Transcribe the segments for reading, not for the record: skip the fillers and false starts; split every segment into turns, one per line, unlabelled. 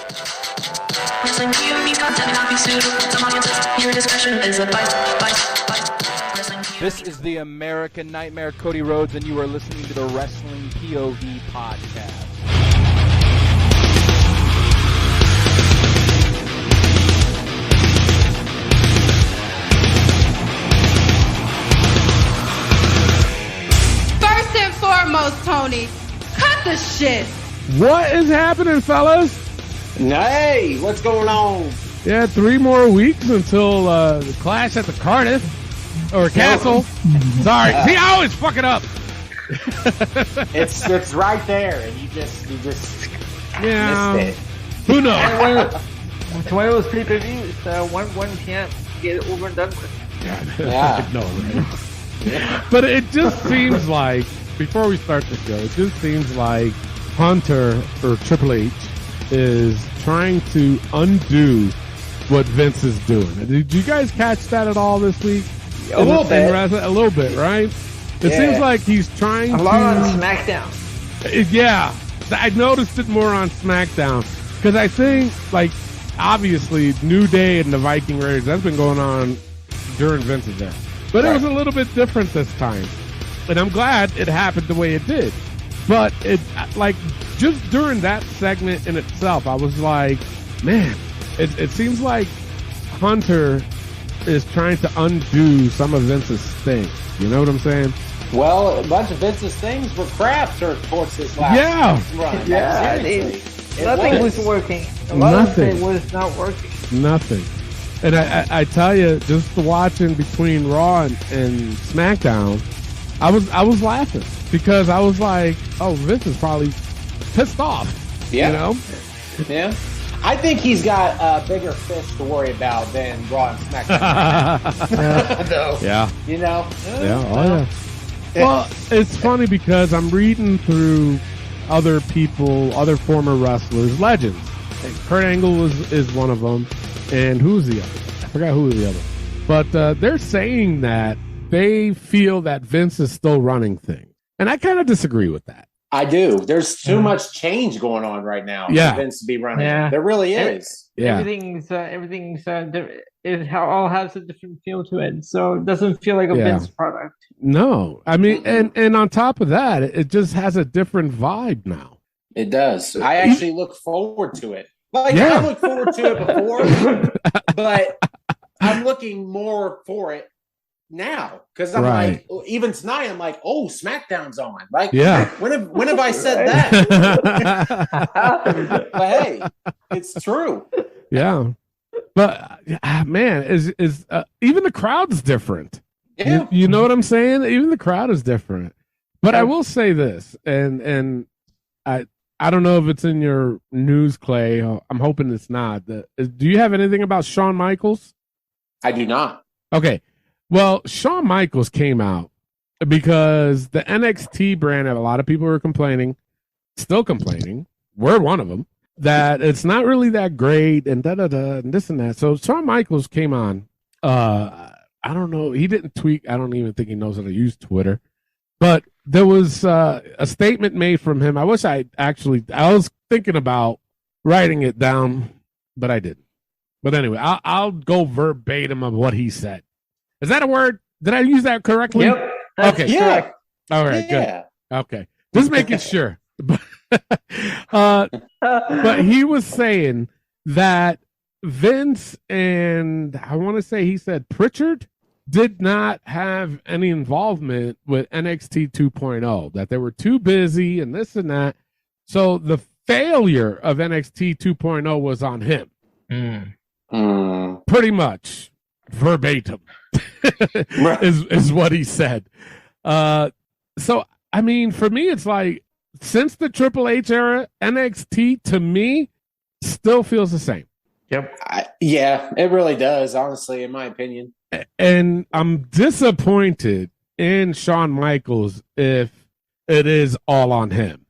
Wrestling POV content not be suitable to audiences. Your discretion is advised.
This is the American Nightmare, Cody Rhodes, and you are listening to the Wrestling POV podcast.
First and foremost, Tony, cut the shit.
What is happening, fellas?
Hey, what's going on?
Yeah, 3 more weeks until the Clash at the Cardiff or Castle. Sorry, see, I always fuck it up.
It's right there, and you just missed it.
Who knows?
It's one of those pay-per-views. One can't get it over and done with.
Yeah.
I know, right? But it just seems like, before we start the show, it just seems like Hunter or Triple H is trying to undo what Vince is doing. Did you guys catch that at all this week?
A little bit.
A little bit, right? It seems like he's trying
a lot on SmackDown.
Yeah, I noticed it more on SmackDown because I think, like, obviously, New Day and the Viking Raiders, that's been going on during Vince's era. But it was a little bit different this time. And I'm glad it happened the way it did. But it, like, just during that segment in itself, I was like, man, it seems like Hunter is trying to undo some of Vince's things. You know what I'm saying?
Well, a bunch of Vince's things were crap towards this last run.
Yeah, nothing was working. A lot of it was not working.
Nothing. And I tell you, just watching between Raw and SmackDown, I was laughing because I was like, oh, Vince is probably pissed off.
Yeah.
You know?
Yeah. I think he's got a bigger fish to worry about than Raw and SmackDown. No.
Yeah.
You know?
Yeah. Oh, yeah. Well, it's funny because I'm reading through other people, other former wrestlers, legends. And Kurt Angle is one of them. And who's the other? I forgot who was the other. But they're saying that they feel that Vince is still running things. And I kind of disagree with that.
I do. There's too much change going on right now for Vince to be running.
Yeah.
There really is.
Yeah.
Everything's it all has a different feel to it, so it doesn't feel like a Vince product.
No, I mean, and on top of that, it just has a different vibe now.
It does. I actually look forward to it. Like I looked forward to it before, but I'm looking more for it now because I'm like, even tonight, I'm like, oh, SmackDown's on. Like, when have I said that? But hey, it's true.
Yeah, but man, is even the crowd's different.
Yeah.
You know what I'm saying? Even the crowd is different. But I will say this, and I don't know if it's in your news, Clay. I'm hoping it's not. Do you have anything about Shawn Michaels?
I do not.
Okay. Well, Shawn Michaels came out because the NXT brand, a lot of people were complaining, still complaining. We're one of them. That it's not really that great and and this and that. So Shawn Michaels came on. I don't know. He didn't tweet. I don't even think he knows how to use Twitter. But there was a statement made from him. I wish I was thinking about writing it down, but I didn't. But anyway, I'll go verbatim of what he said. Is that a word? Did I use that correctly?
Yep.
Okay.
Correct.
All right. Good. Okay. Just making sure. But he was saying that Vince and I want to say he said Pritchard did not have any involvement with NXT 2.0, that they were too busy and this and that. So the failure of NXT 2.0 was on him. Pretty much verbatim is what he said. So, I mean, for me, it's like since the Triple H era, NXT to me still feels the same.
Yep.
Yeah, it really does, honestly, in my opinion.
And I'm disappointed in Shawn Michaels if it is all on him.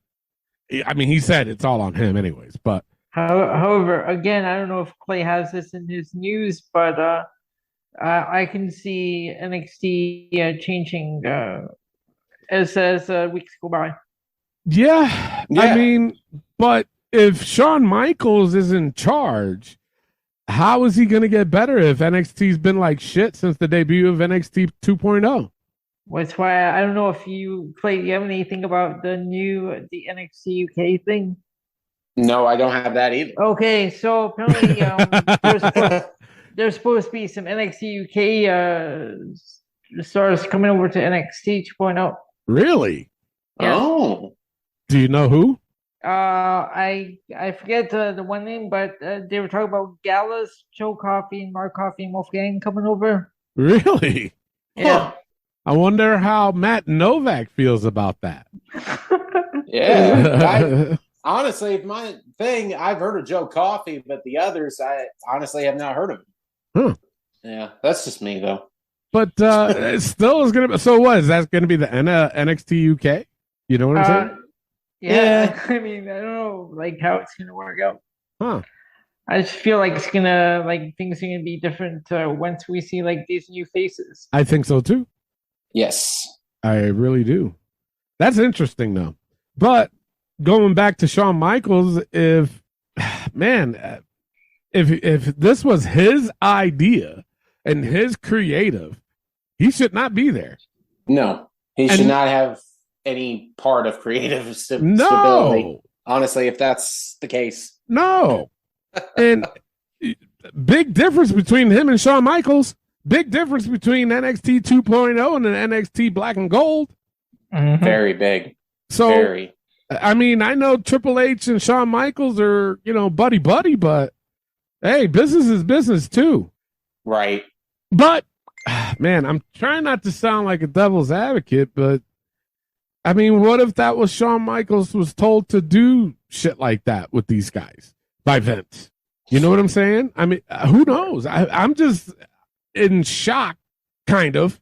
I mean, he said it's all on him anyways, but.
However, again, I don't know if Clay has this in his news, but I can see NXT changing as weeks go by.
Yeah, I mean, but if Shawn Michaels is in charge, how is he going to get better if NXT's been like shit since the debut of NXT 2.0?
That's why I don't know if you have anything about the NXT UK thing?
No, I don't have that either.
Okay, so apparently there's supposed to be some NXT UK stars coming over to NXT 2.0.
Really?
Yeah.
Oh.
Do you know who?
I forget the one name, but they were talking about Gallus, Joe Coffey, and Mark Coffey, and Wolfgang coming over.
Really?
Yeah.
I wonder how Matt Novak feels about that.
Yeah. Honestly, my thing, I've heard of Joe Coffey, but the others, I honestly have not heard of him.
Huh.
Yeah, that's just me, though.
But it still is going to be. So what? Is that going to be the NXT UK? You know what I'm saying?
Yeah. I mean, I don't know how it's going to work out.
Huh.
I just feel like it's going to, things are going to be different once we see, these new faces.
I think so, too.
Yes.
I really do. That's interesting, though. But going back to Shawn Michaels, if this was his idea and his creative, he should not be there.
No, he should not have any part of creative stability. Honestly, if that's the case.
No. And big difference between him and Shawn Michaels. Big difference between NXT 2.0 and the NXT Black and Gold.
Mm-hmm.
Very big.
So,
very.
I mean, I know Triple H and Shawn Michaels are, buddy, but hey, business is business too.
Right.
But, man, I'm trying not to sound like a devil's advocate, but I mean, what if that was Shawn Michaels was told to do shit like that with these guys by Vince? You know what I'm saying? I mean, who knows? I'm just in shock, kind of,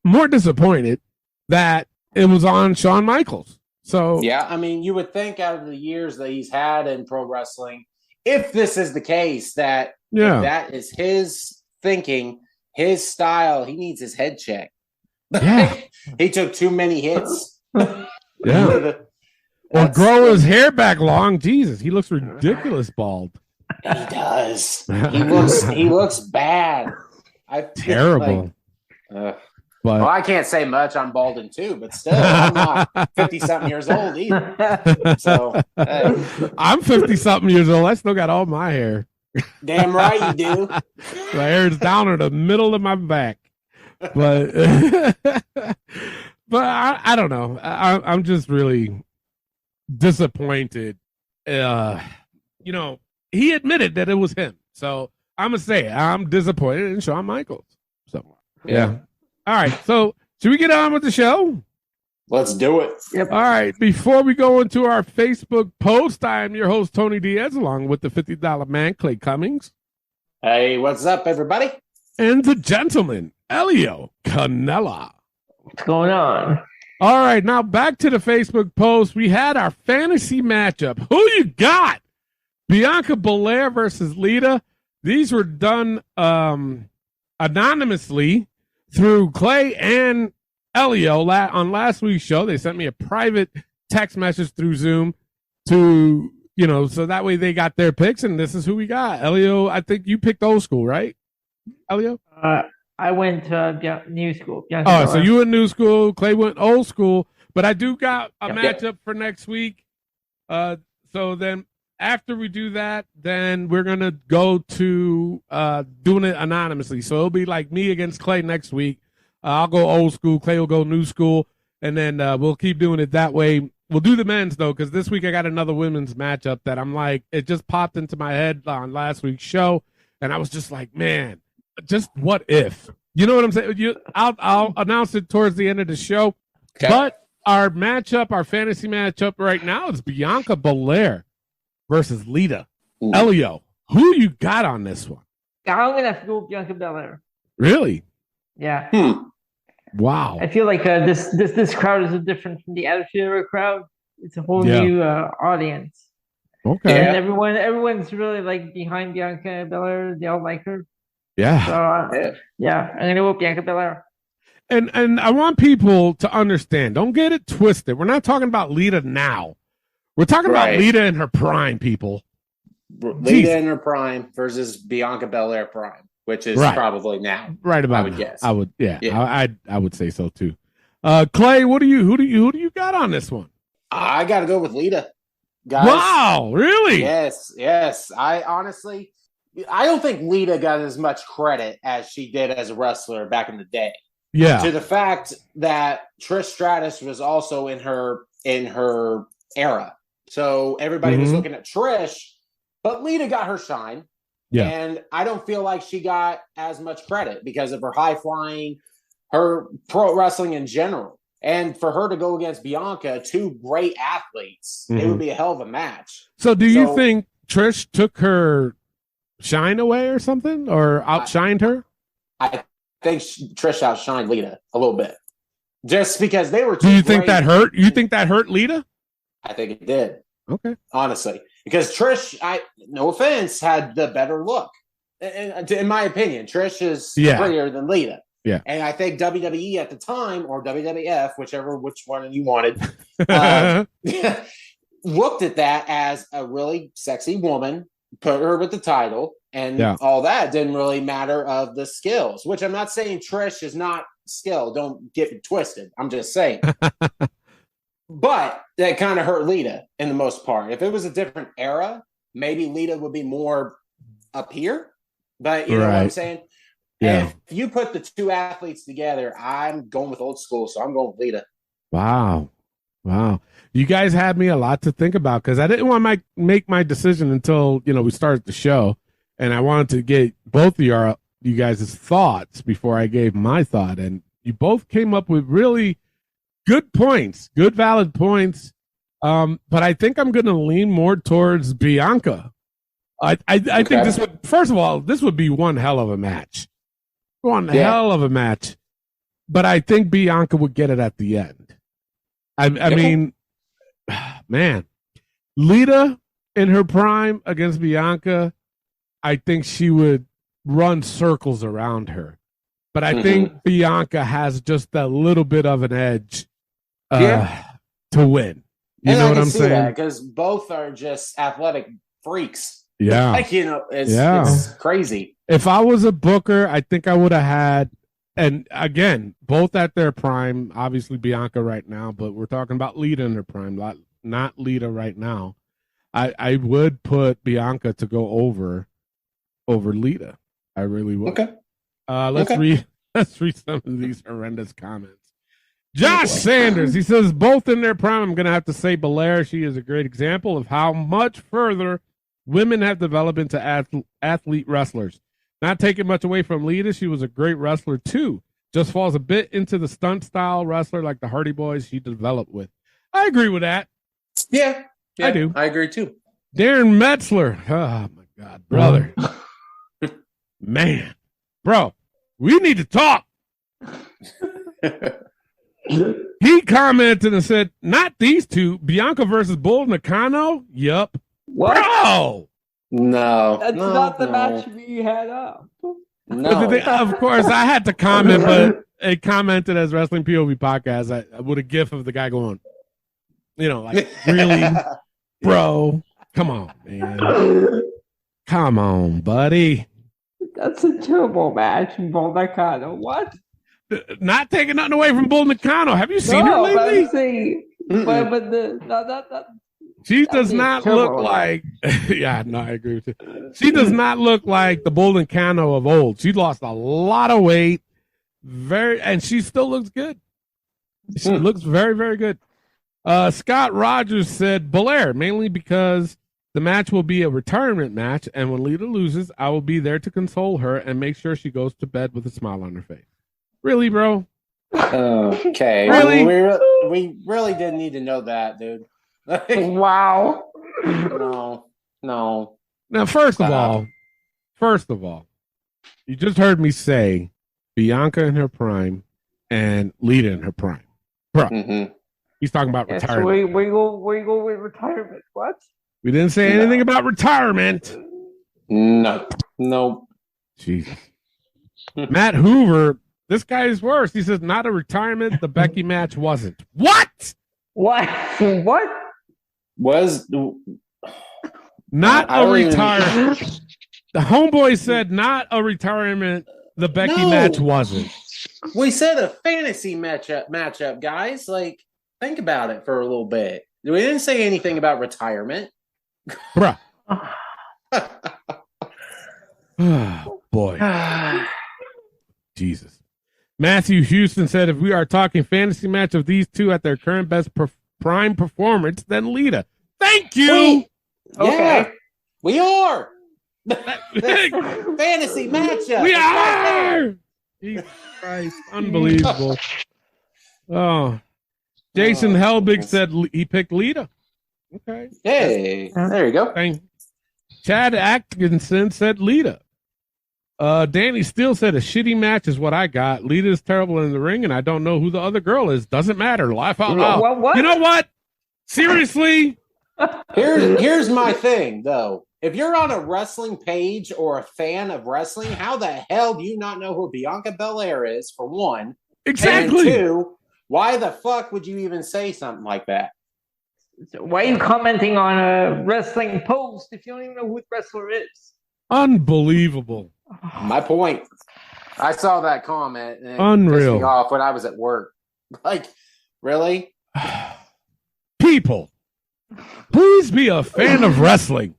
more disappointed that it was on Shawn Michaels. So
yeah, I mean, you would think out of the years that he's had in pro wrestling, if this is the case, that if that is his thinking, his style, he needs his head checked.
Yeah.
He took too many hits.
Yeah. Or grow his hair back long. Jesus, he looks ridiculous bald.
He does. He looks bad.
Terrible.
Well, I can't say much. I'm balding too, but still, I'm not 50-something years old either. So
I'm 50-something years old. I still got all my hair.
Damn right you do.
My hair is down in the middle of my back. But I don't know. I'm just really disappointed. He admitted that it was him. So I'm going to say I'm disappointed in Shawn Michaels. So, yeah. All right. So should we get on with the show?
Let's do it.
Yep.
All right. Before we go into our Facebook post, I am your host, Tony Diaz, along with the $50 man, Clay Cummings.
Hey, what's up, everybody?
And the gentleman, Elio Canella.
What's going on?
All right. Now back to the Facebook post. We had our fantasy matchup. Who you got? Bianca Belair versus Lita. These were done anonymously through Clay and Elio on last week's show. They sent me a private text message through Zoom to, so that way they got their picks, and this is who we got. Elio, I think you picked old school, right? Elio?
I went new school.
So you went new school. Clay went old school, but I do got a matchup for next week. So then after we do that, then we're going to go to doing it anonymously. So it'll be like me against Clay next week. I'll go old school. Clay will go new school. And then we'll keep doing it that way. We'll do the men's, though, because this week I got another women's matchup that I'm like, it just popped into my head on last week's show. And I was just like, man, just what if? You know what I'm saying? I'll announce it towards the end of the show. Okay. But our fantasy matchup right now is Bianca Belair versus Lita.
Ooh.
Elio, who you got on this one?
I'm going to have to go with Bianca Belair.
Really?
Yeah.
Wow.
I feel like this crowd is different from the Attitude Era crowd. It's a whole new audience.
Okay.
And everyone's really behind Bianca Belair. They all like her.
Yeah.
So, I'm going to go with Bianca Belair.
And I want people to understand, don't get it twisted. We're not talking about Lita now. We're talking about
Right.
Lita in her prime, people.
Lita in her prime versus Bianca Belair prime, which is
Right.
probably now.
Right about
I would
now.
guess.
I would, yeah.
Yeah.
I would say so too. Clay, who do you got on this one?
I got to go with Lita, guys.
Wow, really?
Yes. I honestly, I don't think Lita got as much credit as she did as a wrestler back in the day.
Yeah.
To the fact that Trish Stratus was also in her era, so everybody was looking at Trish, but Lita got her shine.
Yeah.
And I don't feel like she got as much credit because of her high flying, her pro wrestling in general. And for her to go against Bianca, two great athletes, it would be a hell of a match.
So do you think Trish took her shine away or something, or outshined her?
I think Trish outshined Lita a little bit. Just because they were
Do you think that hurt? You think that hurt Lita?
I think it did.
Okay.
Honestly. Because Trish, no offense, had the better look. In my opinion, Trish is prettier than Lita.
Yeah.
And I think WWE at the time, or WWF, which one you wanted, looked at that as a really sexy woman, put her with the title, and all that didn't really matter of the skills, which I'm not saying Trish is not skilled. Don't get it twisted. I'm just saying. But that kind of hurt Lita in the most part. If it was a different era, maybe Lita would be more up here. But you know what I'm saying?
Yeah.
And if you put the two athletes together, I'm going with old school, so I'm going with Lita.
Wow. You guys had me a lot to think about because I didn't want to make my decision until, we started the show. And I wanted to get both of you guys' thoughts before I gave my thought. And you both came up with really good points, good valid points. But I think I'm going to lean more towards Bianca. I think this would, first of all, this would be one hell of a match. Hell of a match. But I think Bianca would get it at the end. I mean, man, Lita in her prime against Bianca, I think she would run circles around her. But I think Bianca has just a little bit of an edge to win. You know what I'm saying?
Because both are just athletic freaks.
Yeah.
It's crazy.
If I was a booker, I think I would have had, and again, both at their prime, obviously Bianca right now, but we're talking about Lita in her prime, not Lita right now. I would put Bianca to go over Lita. I really would.
Okay.
Let's read some of these horrendous comments. Josh Sanders, he says, both in their prime, I'm going to have to say Belair. She is a great example of how much further women have developed into athlete wrestlers. Not taking much away from Lita, she was a great wrestler too. Just falls a bit into the stunt style wrestler like the Hardy Boys she developed with. I agree with that.
Yeah,
I do.
I agree too.
Darren Metzler. Oh my God, brother. Man, bro, we need to talk. He commented and said, not these two. Bianca versus Bull Nakano? Yup.
What?
Bro!
No.
That's not the match we had up.
No.
Of course, I had to comment, but it commented as Wrestling POV Podcast with a gif of the guy going, like, really? Bro, come on, man. Come on, buddy.
That's a terrible match in Bull Nakano. What?
Not taking nothing away from Bull Nakano. Have you seen her lately? She does not look like. Yeah, no, I agree with you. She does not look like the Bull Nakano of old. She lost a lot of weight, and she still looks good. She looks very, very good. Scott Rogers said Belair, mainly because the match will be a retirement match, and when Lita loses, I will be there to console her and make sure she goes to bed with a smile on her face. Really, bro?
Okay.
Really?
We really didn't need to know that, dude.
Wow.
No.
Now, first of all, you just heard me say Bianca in her prime and Lita in her prime. Bro, he's talking about retirement.
So we go with retirement. What?
We didn't say anything about retirement.
No.
Jesus. Matt Hoover, this guy is worse. He says, not a retirement. The Becky match wasn't. What?
What?
Was
not a retirement. The homeboy said not a retirement. The Becky match wasn't.
We said a fantasy matchup, guys. Like, think about it for a little bit. We didn't say anything about retirement.
Bruh. Oh, boy. Jesus. Matthew Houston said, if we are talking fantasy match of these two at their current best prime performance, then Lita. Thank you.
Yeah, we are. Fantasy matchup.
We are. Jesus Christ. Unbelievable. Oh. Jason Helbig said he picked Lita. Okay.
Hey, there you go.
Chad Atkinson said Lita. Danny Steele said a shitty match is what I got. Lita is terrible in the ring, and I don't know who the other girl is. Doesn't matter. Laugh out loud.
What?
You know what? Seriously?
Here's my thing, though. If you're on a wrestling page or a fan of wrestling, how the hell do you not know who Bianca Belair is, for one?
Exactly.
And two, why the fuck would you even say something like that?
So why are you commenting on a wrestling post if you don't even know who the wrestler is?
Unbelievable.
My point. I saw that comment and it
Unreal.
pissed me off when I was at work. Like, really?
People, please be a fan of wrestling.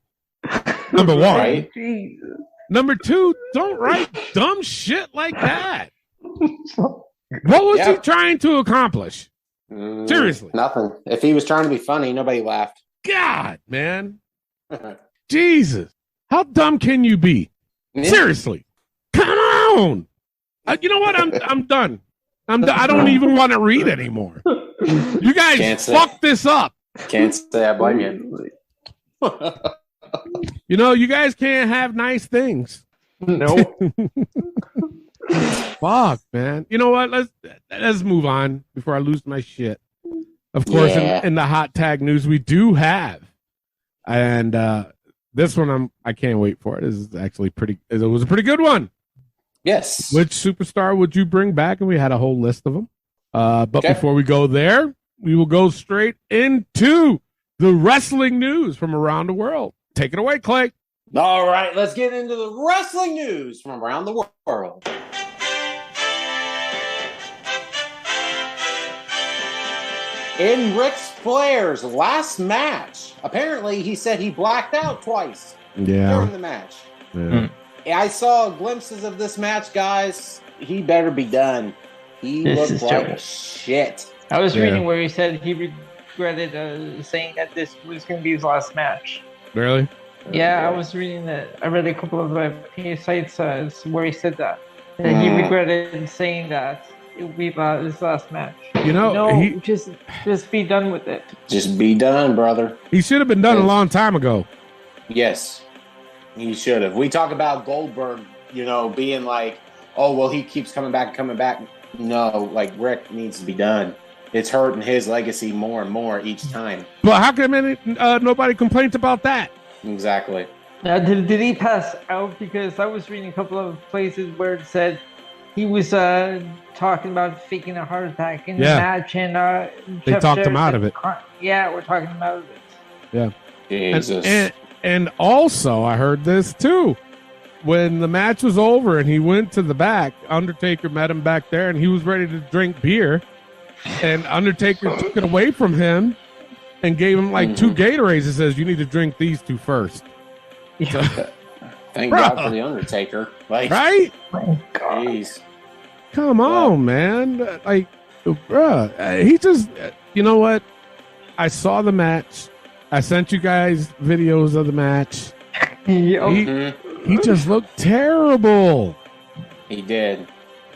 Number one.
Right?
Number two, don't write dumb shit like that. What was he trying to accomplish? Seriously.
Nothing. If he was trying to be funny, nobody laughed.
God, man. Jesus. How dumb can you be?
Yeah.
Seriously. Come on. You know what? I'm done. I don't even want to read anymore. You guys fucked this up.
Can't say I blame you.
You know, you guys can't have nice things.
No.
Fuck, man. You know what? Let's move on before I lose my shit. Of course, in the hot tag news, we do have, and this one I can't wait for it. This is actually it was a pretty good one.
Yes.
Which superstar would you bring back? And we had a whole list of them. But before we go there, we will go straight into the wrestling news from around the world. Take it away, Clay.
All right, let's get into the wrestling news from around the world. In Ric Flair's last match, apparently he said he blacked out twice during the match.
Yeah.
I saw glimpses of this match, guys. He better be done. He looked like shit.
I was reading where he said he regretted saying that this was going to be his last match.
Really?
Yeah, I was reading that. I read a couple of sites where he said that he regretted saying that it would be his last match.
You know,
just be done with it.
Just be done, brother.
He should have been done a long time ago.
Yes, he should have. We talk about Goldberg, being like, oh, well, he keeps coming back. No, like, Rick needs to be done. It's hurting his legacy more and more each time.
But how come nobody complains about that?
Exactly.
Did he pass out? Because I was reading a couple of places where it said he was talking about faking a heart attack in the match, and
they talked him out of it.
Yeah, we're talking him out of it.
Yeah.
Jesus.
And also, I heard this too. When the match was over and he went to the back, Undertaker met him back there, and he was ready to drink beer. And Undertaker took it away from him and gave him like 2 Gatorades and says, you need to drink these 2 first. So,
Thank God for the Undertaker. Like,
right?
Jeez.
Come on, man. Like, bruh, he just, you know what? I saw the match. I sent you guys videos of the match. He just looked terrible.
He did.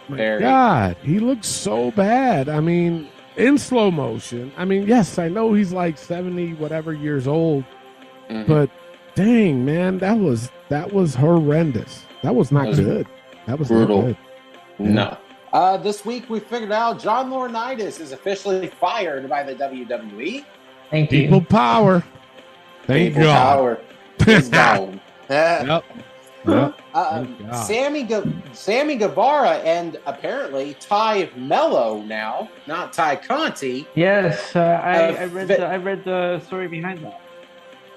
My God, he looked so bad. I mean, in slow motion. I mean, yes, I know he's like 70 whatever years old, but dang, man, that was horrendous. That was not good. That was
brutal.
Not good.
No. This week we figured out John Laurinaitis is officially fired by the WWE.
Thank you.
People power. Thank
People
God.
Power is gone.
Yep.
Sammy Guevara and apparently Ty Mello now, not Ty Conti.
Yes, I read the story behind that.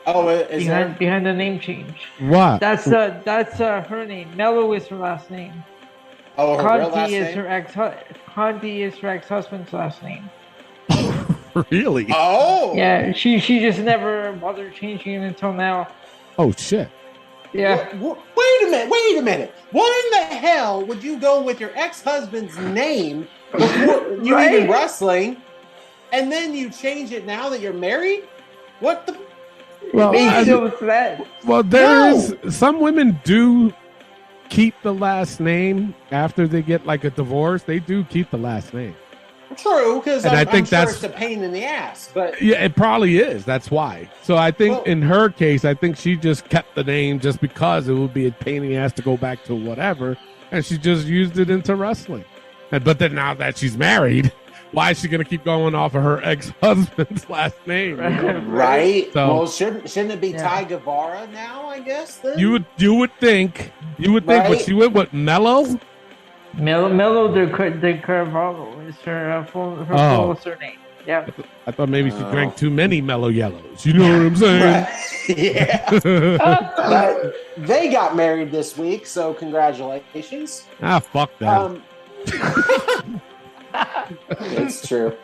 Oh, is
behind the name change?
What?
That's her name. Mello is her last name.
Oh, her real last
Conti is
name?
Conti is her ex-husband's last name.
Really?
Oh,
Yeah, she just never bothered changing it until now.
Oh shit.
Yeah.
Wait a minute. Why in the hell would you go with your ex-husband's name before you
Right?
even wrestling, and then you change it now that you're married? What the?
Well,
Makes no sense.
well, there's some women do keep the last name after they get like a divorce. They do keep the last name.
True, because
And I
I'm
think
sure
that's-
it's a pain in the ass. But
Yeah, it probably is. That's why. So I think in her case, I think she just kept the name just because it would be a pain in the ass to go back to whatever, and she just used it into wrestling. But then now that she's married, why is she going to keep going off of her ex-husband's last name? You know?
right?
So-
Well, shouldn't it be Ty Guevara now? I guess then
You would think, but
Right?
she went with Mello.
Mello de Carvalho is her full surname. Yeah.
I thought maybe she drank too many Mellow Yellows. You know what I'm saying?
yeah. But they got married this week, so congratulations.
Fuck that.
It's true.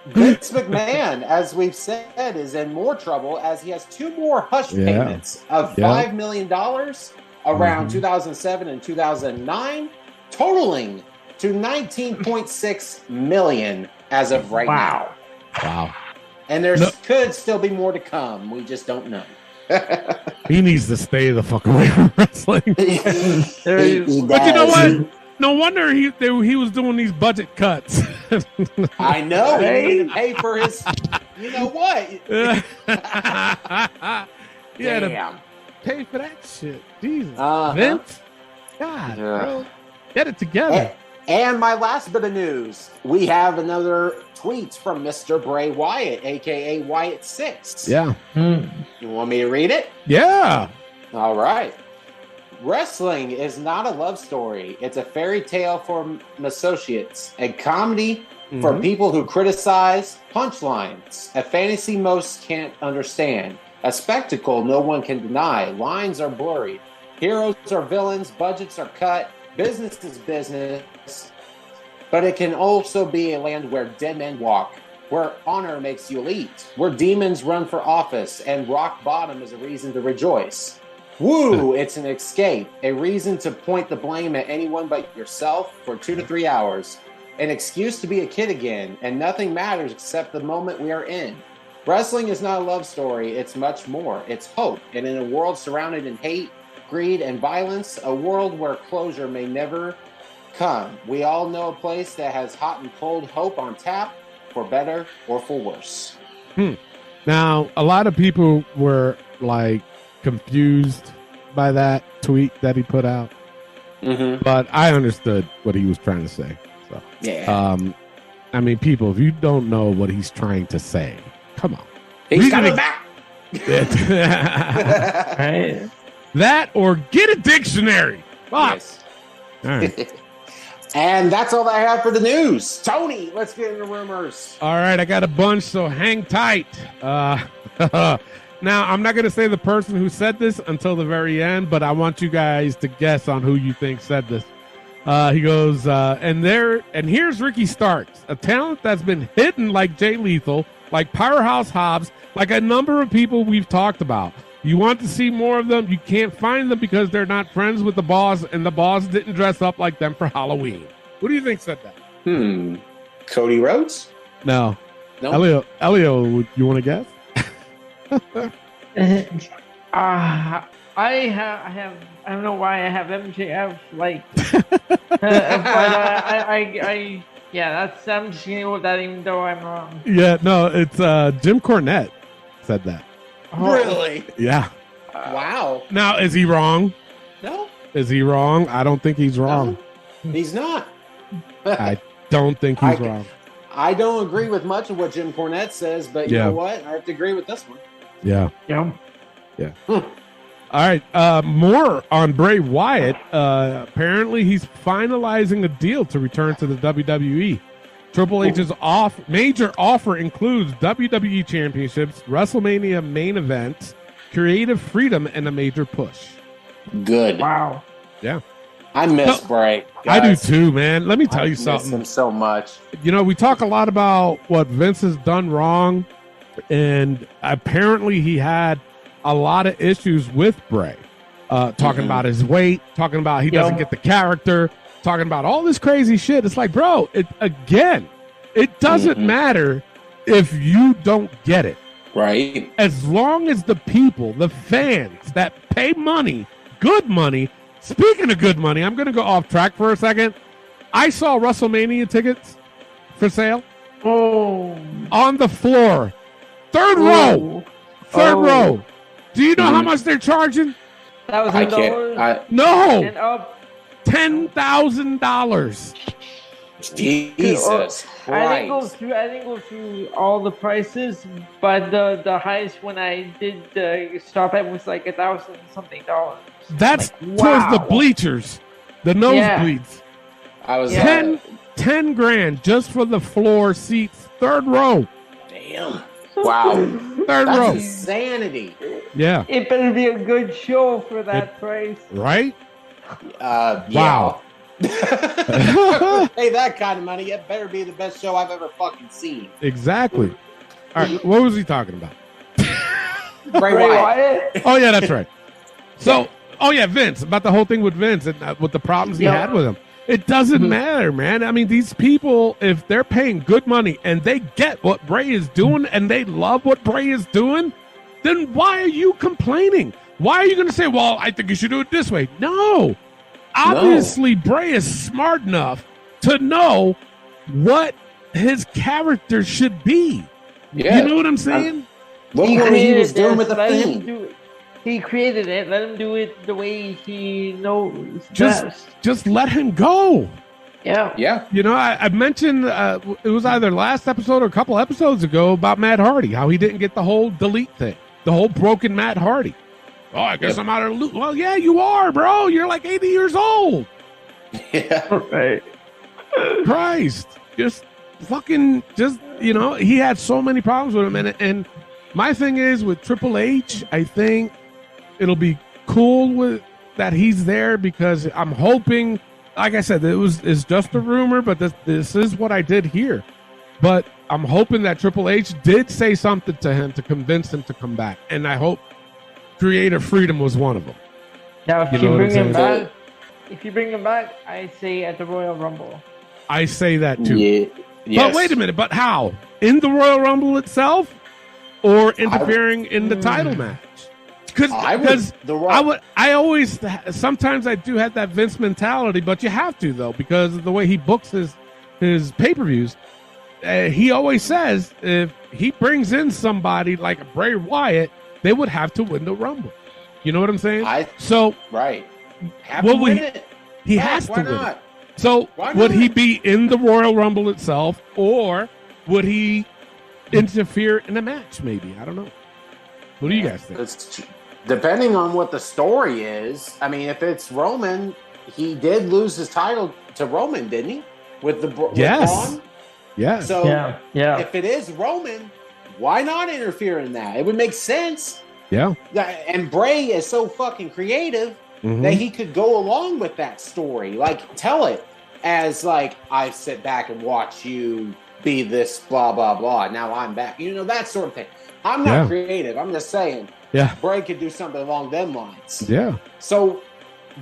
Vince McMahon, as we've said, is in more trouble as he has two more hush payments of $5 million around 2007 and 2009, totaling to $19.6 million as of right now.
Wow.
And there could still be more to come. We just don't know.
He needs to stay the fuck away from wrestling.
He
But you know
does.
what? No wonder he was doing these budget cuts.
I know. He needed to pay for his. You know what?
He had to
Damn.
pay for that shit. Jesus.
Uh-huh.
Vince? God, bro. Get it together.
And my last bit of news, we have another tweet from Mr. Bray Wyatt, aka Wyatt 6.
Yeah.
You want me to read it?
Yeah.
All right. Wrestling is not a love story. It's a fairy tale for associates, a comedy for people who criticize, punchlines, a fantasy most can't understand, a spectacle no one can deny. Lines are blurry. Heroes are villains, budgets are cut, business is business. But it can also be a land where dead men walk, where honor makes you elite, where demons run for office, and rock bottom is a reason to rejoice. Woo, it's an escape, a reason to point the blame at anyone but yourself for 2 to 3 hours, an excuse to be a kid again, and nothing matters except the moment we are in. Wrestling is not a love story, it's much more. It's hope, and in a world surrounded in hate, greed, and violence, a world where closure may never come. We all know a place that has hot and cold hope on tap, for better or for worse.
Now, a lot of people were like confused by that tweet that he put out, but I understood what he was trying to say. So,
yeah.
I mean, people, if you don't know what he's trying to say, come on.
He's coming back.
Right.
That or get a dictionary. Fuck.
Yes.
All right.
And that's all I have for the news. Tony, let's get into rumors.
All right, I got a bunch, so hang tight. Now, I'm not going to say the person who said this until the very end, but I want you guys to guess on who you think said this. He goes, and here's Ricky Starks, a talent that's been hidden like Jay Lethal, like Powerhouse Hobbs, like a number of people we've talked about. You want to see more of them, you can't find them because they're not friends with the boss, and the boss didn't dress up like them for Halloween. Who do you think said that?
Cody Rhodes?
No.
No.
Elio, you want to guess?
I don't know why I have MJF like, but I'm just gonna go with that even though I'm wrong.
Yeah, no, it's Jim Cornette said that.
Really?
Yeah.
Wow.
Now, is he wrong?
No,
Is he wrong? I don't think he's wrong.
he's not.
I don't think he's wrong.
I don't agree with much of what Jim Cornette says, but you
Yeah.
know what? I have to agree with this one.
Yeah.
Yeah.
All right. More on Bray Wyatt. Apparently, he's finalizing a deal to return to the WWE. Triple H's major offer includes WWE championships, WrestleMania main events, creative freedom, and a major push.
Good.
Wow.
Yeah.
I miss Bray.
I do
guys.
too, man. Let me tell you
miss
something.
him so much.
You know, we talk a lot about what Vince has done wrong, and apparently he had a lot of issues with Bray. Talking about his weight, talking about he doesn't get the character, talking about all this crazy shit. It's like, bro, it doesn't matter if you don't get it.
Right.
As long as the people, the fans that pay money, good money. Speaking of good money, I'm going to go off track for a second. I saw WrestleMania tickets for sale.
Oh.
On the floor. Third row. Do you know how much they're charging?
$1,000.
No.
And up.
$10,000.
Jesus Christ.
I didn't go through all the prices, but the highest when I did stop at was like $1,000 something.
That's
like,
towards
wow.
the bleachers, the nosebleeds.
I was
10 grand just for the floor seats, third row.
Damn. Wow.
Third
That's
row.
insanity.
Yeah.
It better be a good show for that price.
Right?
Wow. Pay that kind of money, it better be the best show I've ever fucking seen.
Exactly. All right, what was he talking about?
Bray Wyatt.
Oh, yeah, that's right. So, Vince, about the whole thing with Vince and with the problems he had with him. It doesn't matter, man. I mean, these people, if they're paying good money and they get what Bray is doing and they love what Bray is doing, then why are you complaining? Why are you going to say, well, I think you should do it this way? No. Obviously, Bray is smart enough to know what his character should be. Yeah. You know what I'm saying?
Look what he was doing with the Fiend.
He created it. Let him do it the way he knows
best. Just let him go.
Yeah.
You know, I mentioned it was either last episode or a couple episodes ago about Matt Hardy, how he didn't get the whole delete thing, the whole broken Matt Hardy. Oh, I guess I'm out of the loop. Well, yeah, you are, bro. You're like 80 years old.
Yeah.
Right.
Christ. Just, you know, he had so many problems with him. And my thing is with Triple H, I think it'll be cool with that he's there because I'm hoping, like I said, it's just a rumor, but this is what I did hear. But I'm hoping that Triple H did say something to him to convince him to come back. And I hope creative freedom was one of them.
Now, if you bring him back, I say at the Royal Rumble.
I say that too.
Yeah. Yes.
But wait a minute. But how? In the Royal Rumble itself, or interfering in the title match? Because sometimes I do have that Vince mentality, but you have to though because of the way he books his pay-per-views. He always says if he brings in somebody like Bray Wyatt, they would have to win the Rumble. You know what I'm saying?
Right.
He has to win it. So would he be in the Royal Rumble itself, or would he interfere in a match? Maybe, I don't know. What do you guys think?
Depending on what the story is. I mean, if it's Roman, he did lose his title to Roman, didn't he? With Braun?
Yeah.
So if it is Roman, why not interfere in that? It would make sense.
Yeah.
And Bray is so fucking creative that he could go along with that story. Like, tell it as, like, I sit back and watch you be this blah, blah, blah. Now I'm back. You know, that sort of thing. I'm not creative. I'm just saying.
Yeah.
Bray could do something along them lines.
Yeah.
So,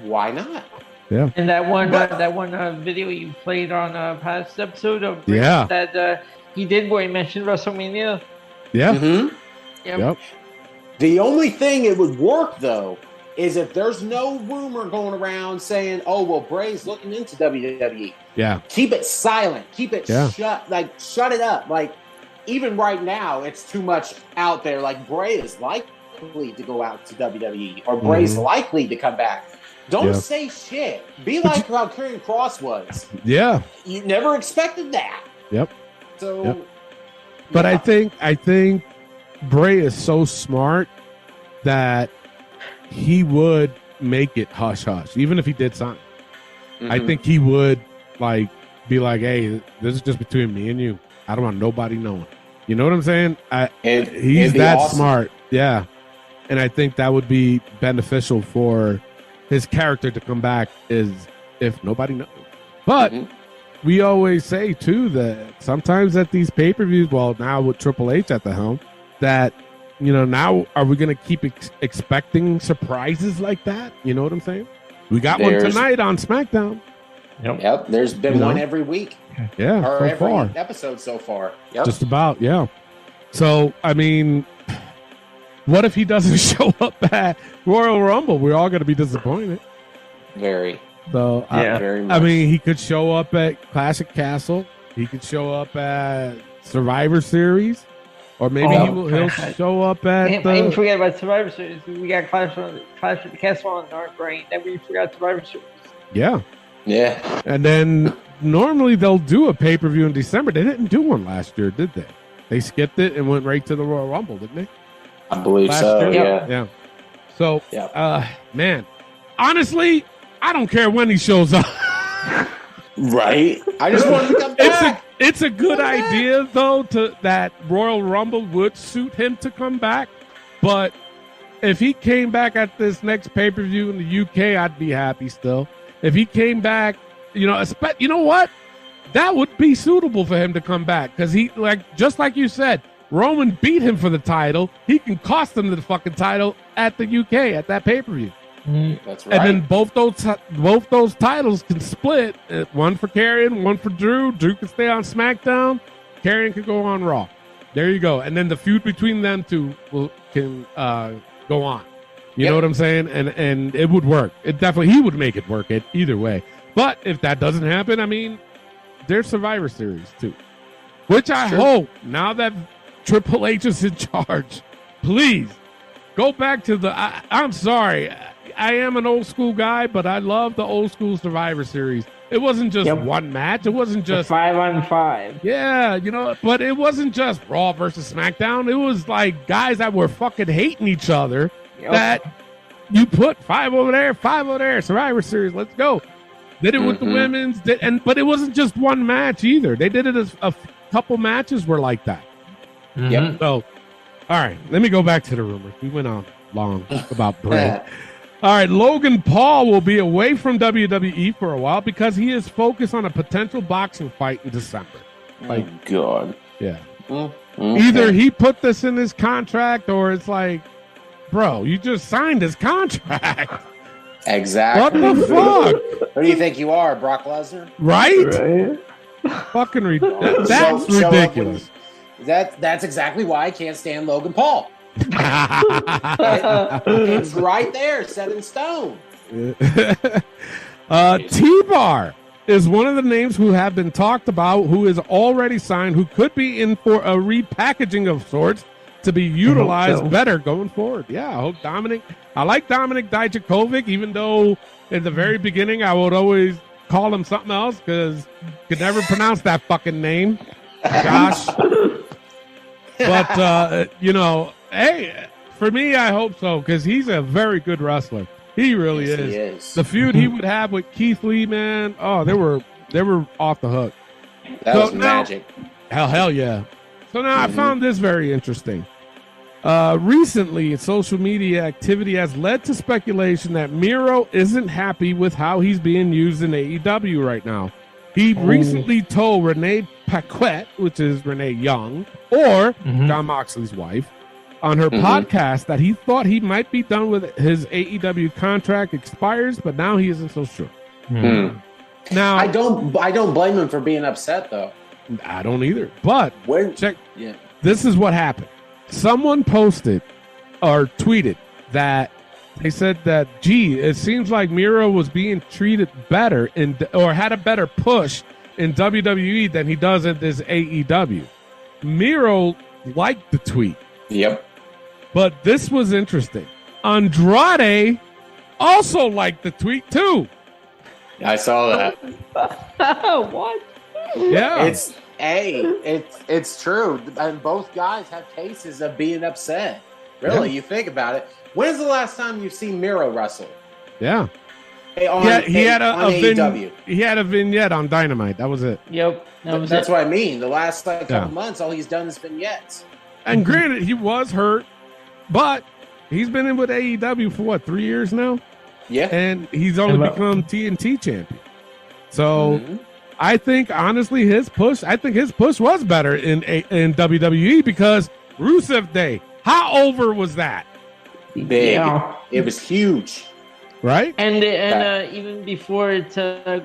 why not?
Yeah.
And that one video you played on a past episode of Bray that he did where he mentioned WrestleMania.
Yeah.
Mm-hmm.
Yep.
The only thing it would work, though, is if there's no rumor going around saying, oh, well, Bray's looking into WWE.
Yeah.
Keep it silent. Keep it shut. Like, shut it up. Like, even right now, it's too much out there. Like, Bray is likely to go out to WWE or Bray's likely to come back. Don't say shit. Be like how Karrion Kross was.
Yeah.
You never expected that.
Yep.
So,
but I think Bray is so smart that he would make it hush hush, even if he did sign. I
Mm-hmm.
think he would be like, "Hey, this is just between me and you. I don't want nobody knowing." You know what I'm saying? He's
it'd be
that
awesome.
smart, yeah. And I think that would be beneficial for his character to come back, is if nobody knows. But we always say too that sometimes at these pay-per-views, well, now with Triple H at the helm, that now are we going to keep expecting surprises like that? You know what I'm saying? We got one tonight on SmackDown.
Yep, there's been one every week.
Yeah,
or
so
every
far.
episode so far. Yep.
Just about, yeah. So, I mean, what if he doesn't show up at Royal Rumble? We're all going to be disappointed.
Very.
So,
very much.
I mean, he could show up at Classic Castle. He could show up at Survivor Series. Or maybe he'll show up at...
I even forget about Survivor Series. We got Clash of the Castle on our brain. Then we forgot Survivor Series.
Yeah.
Yeah.
And then normally they'll do a pay-per-view in December. They didn't do one last year, did they? They skipped it and went right to the Royal Rumble, didn't they?
I believe
Last
so,
year?
yeah.
Yeah. So, man, honestly, I don't care when he shows up.
Right? I just want him to come back.
It's a good idea, though, that Royal Rumble would suit him to come back. But if he came back at this next pay-per-view in the UK, I'd be happy still. If he came back, you know what? That would be suitable for him to come back. Because just like you said, Roman beat him for the title. He can cost him the fucking title at the UK, at that pay-per-view.
That's right.
And then both those titles can split. One for Karrion, one for Drew. Drew can stay on SmackDown. Karrion can go on Raw. There you go. And then the feud between them two can go on. You know what I'm saying? And it would work. He would make it work either way. But if that doesn't happen, I mean, there's Survivor Series too. Which I hope, now that Triple H is in charge, please go back to I'm sorry. I am an old school guy, but I love the old school Survivor Series. It wasn't just one match. It wasn't just
5-on-5.
Yeah, but it wasn't just Raw versus SmackDown. It was like guys that were fucking hating each other. That you put 5 over there, Survivor Series, let's go. Did it with the women's, but it wasn't just one match either. They did it as a couple matches were like that.
Yep.
So, all right, let me go back to the rumors. We went on long about Bray. All right, Logan Paul will be away from WWE for a while because he is focused on a potential boxing fight in December.
God.
Yeah.
Okay.
Either he put this in his contract or it's like, bro, you just signed his contract.
Exactly.
What the fuck?
Who do you think you are, Brock Lesnar?
Right? Fucking ridiculous. That's ridiculous.
That's exactly why I can't stand Logan Paul. It's right there, set in stone.
T-Bar is one of the names who have been talked about, who is already signed, who could be in for a repackaging of sorts to be utilized better going forward. Yeah, I hope Dominic. I like Dominic Dijakovic, even though in the very beginning I would always call him something else because could never pronounce that fucking name, Josh. But hey, for me, I hope so because he's a very good wrestler. He really is.
He is.
The feud he would have with Keith Lee, man. Oh, they were off the hook.
That was magic.
Hell yeah. So now I found this very interesting. Recently, social media activity has led to speculation that Miro isn't happy with how he's being used in AEW right now. He recently told Renee Paquette, which is Renee Young, or John Moxley's wife, on her podcast that he thought he might be done with his AEW contract expires, but now he isn't so sure. Now
I don't blame him for being upset though.
I don't either. But check.
Yeah.
This is what happened. Someone posted or tweeted that they said that, gee, it seems like Miro was being treated better or had a better push in WWE than he does at this AEW. Miro liked the tweet.
Yep.
But this was interesting. Andrade also liked the tweet too.
I saw that.
What?
Yeah.
It's true. And both guys have cases of being upset. Really, you think about it. When's the last time you've seen Miro wrestle?
Yeah.
He had
a vignette on Dynamite. That was it.
Yep.
That's what I mean. The last couple months, all he's done is vignettes.
And granted, he was hurt, but he's been in with AEW for what, 3 years now?
Yeah.
And he's only become TNT champion. So I think honestly his push was better in WWE because Rusev Day. How over was that?
Big.
Yeah.
It was huge.
Right?
And even before it really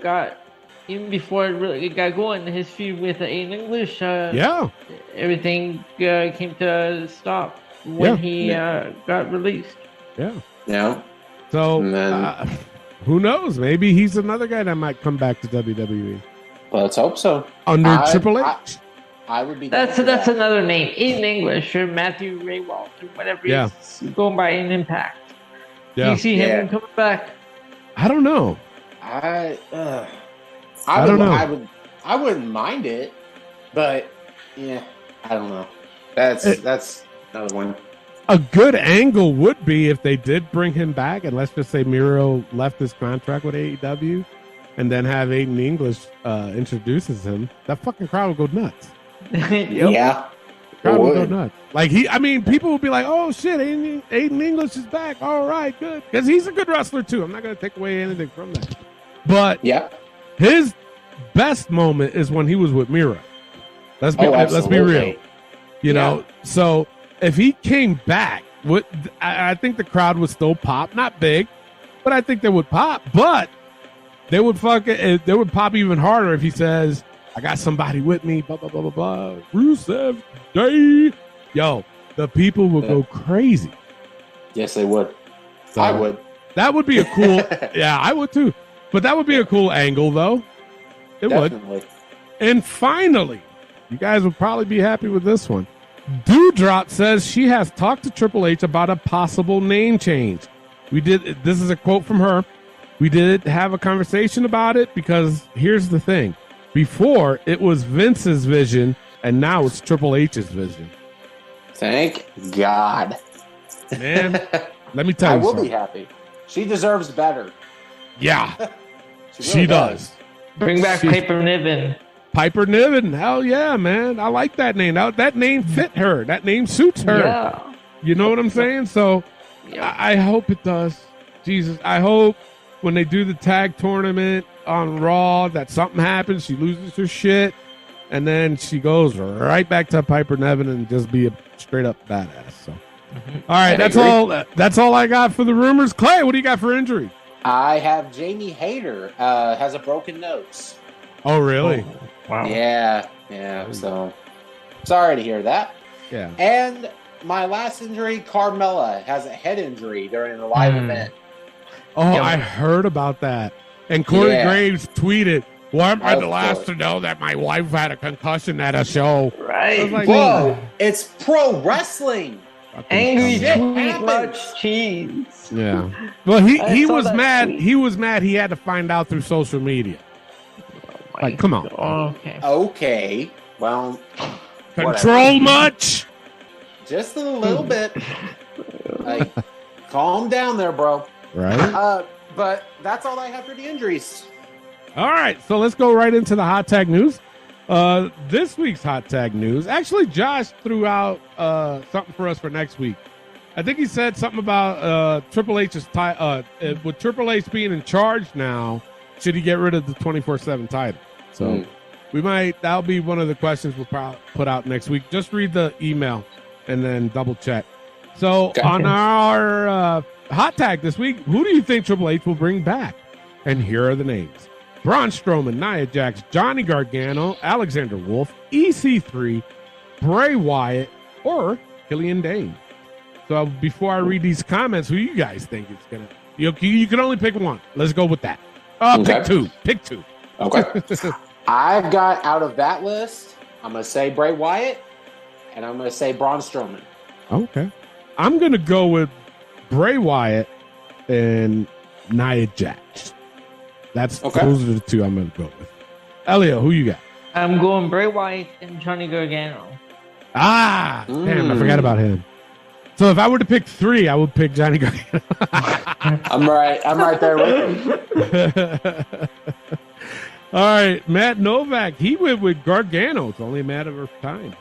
got going, his feud with Aiden English, everything came to a stop when he got released.
Yeah.
Yeah.
So who knows? Maybe he's another guy that might come back to WWE.
Well, let's hope so.
Under Triple H.
I would be.
That's another name. Aiden English or Matthew Raywalt or whatever he's going by in Impact.
Yeah.
Do you see him coming back?
I don't know.
I don't know. I wouldn't mind it, but yeah, I don't know. That's another one.
A good angle would be if they did bring him back, and let's just say Miro left his contract with AEW, and then have Aiden English introduces him. That fucking crowd would go nuts.
Yeah.
Crowd would go nuts. Like people would be like, "Oh shit, Aiden English is back. All right, good," because he's a good wrestler too. I'm not going to take away anything from that. But his best moment is when he was with Miro. Let's be real. You know, so if he came back, I think the crowd would still pop. Not big, but I think they would pop. But they would pop even harder if he says, "I got somebody with me." Blah blah blah blah blah. Rusev Day. Yo, the people would go crazy.
Yes, they would.
So,
I would.
That would be a cool. Yeah, I would too. But that would be a cool angle, though. It
Definitely.
would. And finally, you guys would probably be happy with this one. Dewdrop says she has talked to Triple H about a possible name change. This is a quote from her. We did have a conversation about it because here's the thing. Before, it was Vince's vision, and now it's Triple H's vision.
Thank God.
Man, let me tell you
I will
something.
be happy. She deserves better.
Yeah,
she really
does.
Bring back Piper Niven.
Piper Niven. Hell yeah, man. I like that name. That name fit her. That name suits her.
Yeah.
You know what I'm saying? So I hope it does. Jesus, I hope when they do the tag tournament on Raw that something happens, she loses her shit, and then she goes right back to Piper Niven and just be a straight up badass. So, all right, that's all I got for the rumors. Clay, what do you got for injury?
I have Jamie Hayter has a broken nose.
Oh, really?
Oh, wow.
Yeah. So sorry to hear that.
Yeah.
And my last injury, Carmella has a head injury during a live event.
Oh, I heard about that. And Corey Graves tweeted, "Well, am I the last to know that my wife had a concussion at a show?"
Right.
Like,
whoa, it's pro wrestling.
Angry
Shit
tweet,
happens.
much cheese.
Yeah. Well, he
saw
was
that
mad.
tweet.
He was mad. He had to find out through social media. Like, come on.
Okay.
Okay. Well,
Control much?
just a little bit. Like, calm down there, bro.
Right.
But that's all I have for the injuries.
All right. So let's go right into the hot tag news. This week's hot tag news. Actually, Josh threw out something for us for next week. I think he said something about Triple H's with Triple H being in charge now, should he get rid of the 24/7 title? So that'll be one of the questions we'll probably put out next week. Just read the email and then double check. So on our hot tag this week, who do you think Triple H will bring back? And here are the names: Braun Strowman, Nia Jax, Johnny Gargano, Alexander Wolf, EC3, Bray Wyatt, or Killian Dane. So before I read these comments, who you guys think is gonna? You can only pick one. Let's go with that. Pick two. Pick two.
Okay. I've got out of that list, I'm going to say Bray Wyatt, and I'm going to say Braun Strowman.
Okay. I'm going to go with Bray Wyatt and Nia Jax. Those are the two I'm going to go with. Elio, who you got?
I'm going Bray Wyatt and Johnny Gargano.
Damn, I forgot about him. So if I were to pick 3, I would pick Johnny Gargano.
I'm right there with him.
All right, Matt Novak, he went with Gargano. It's only a matter of time.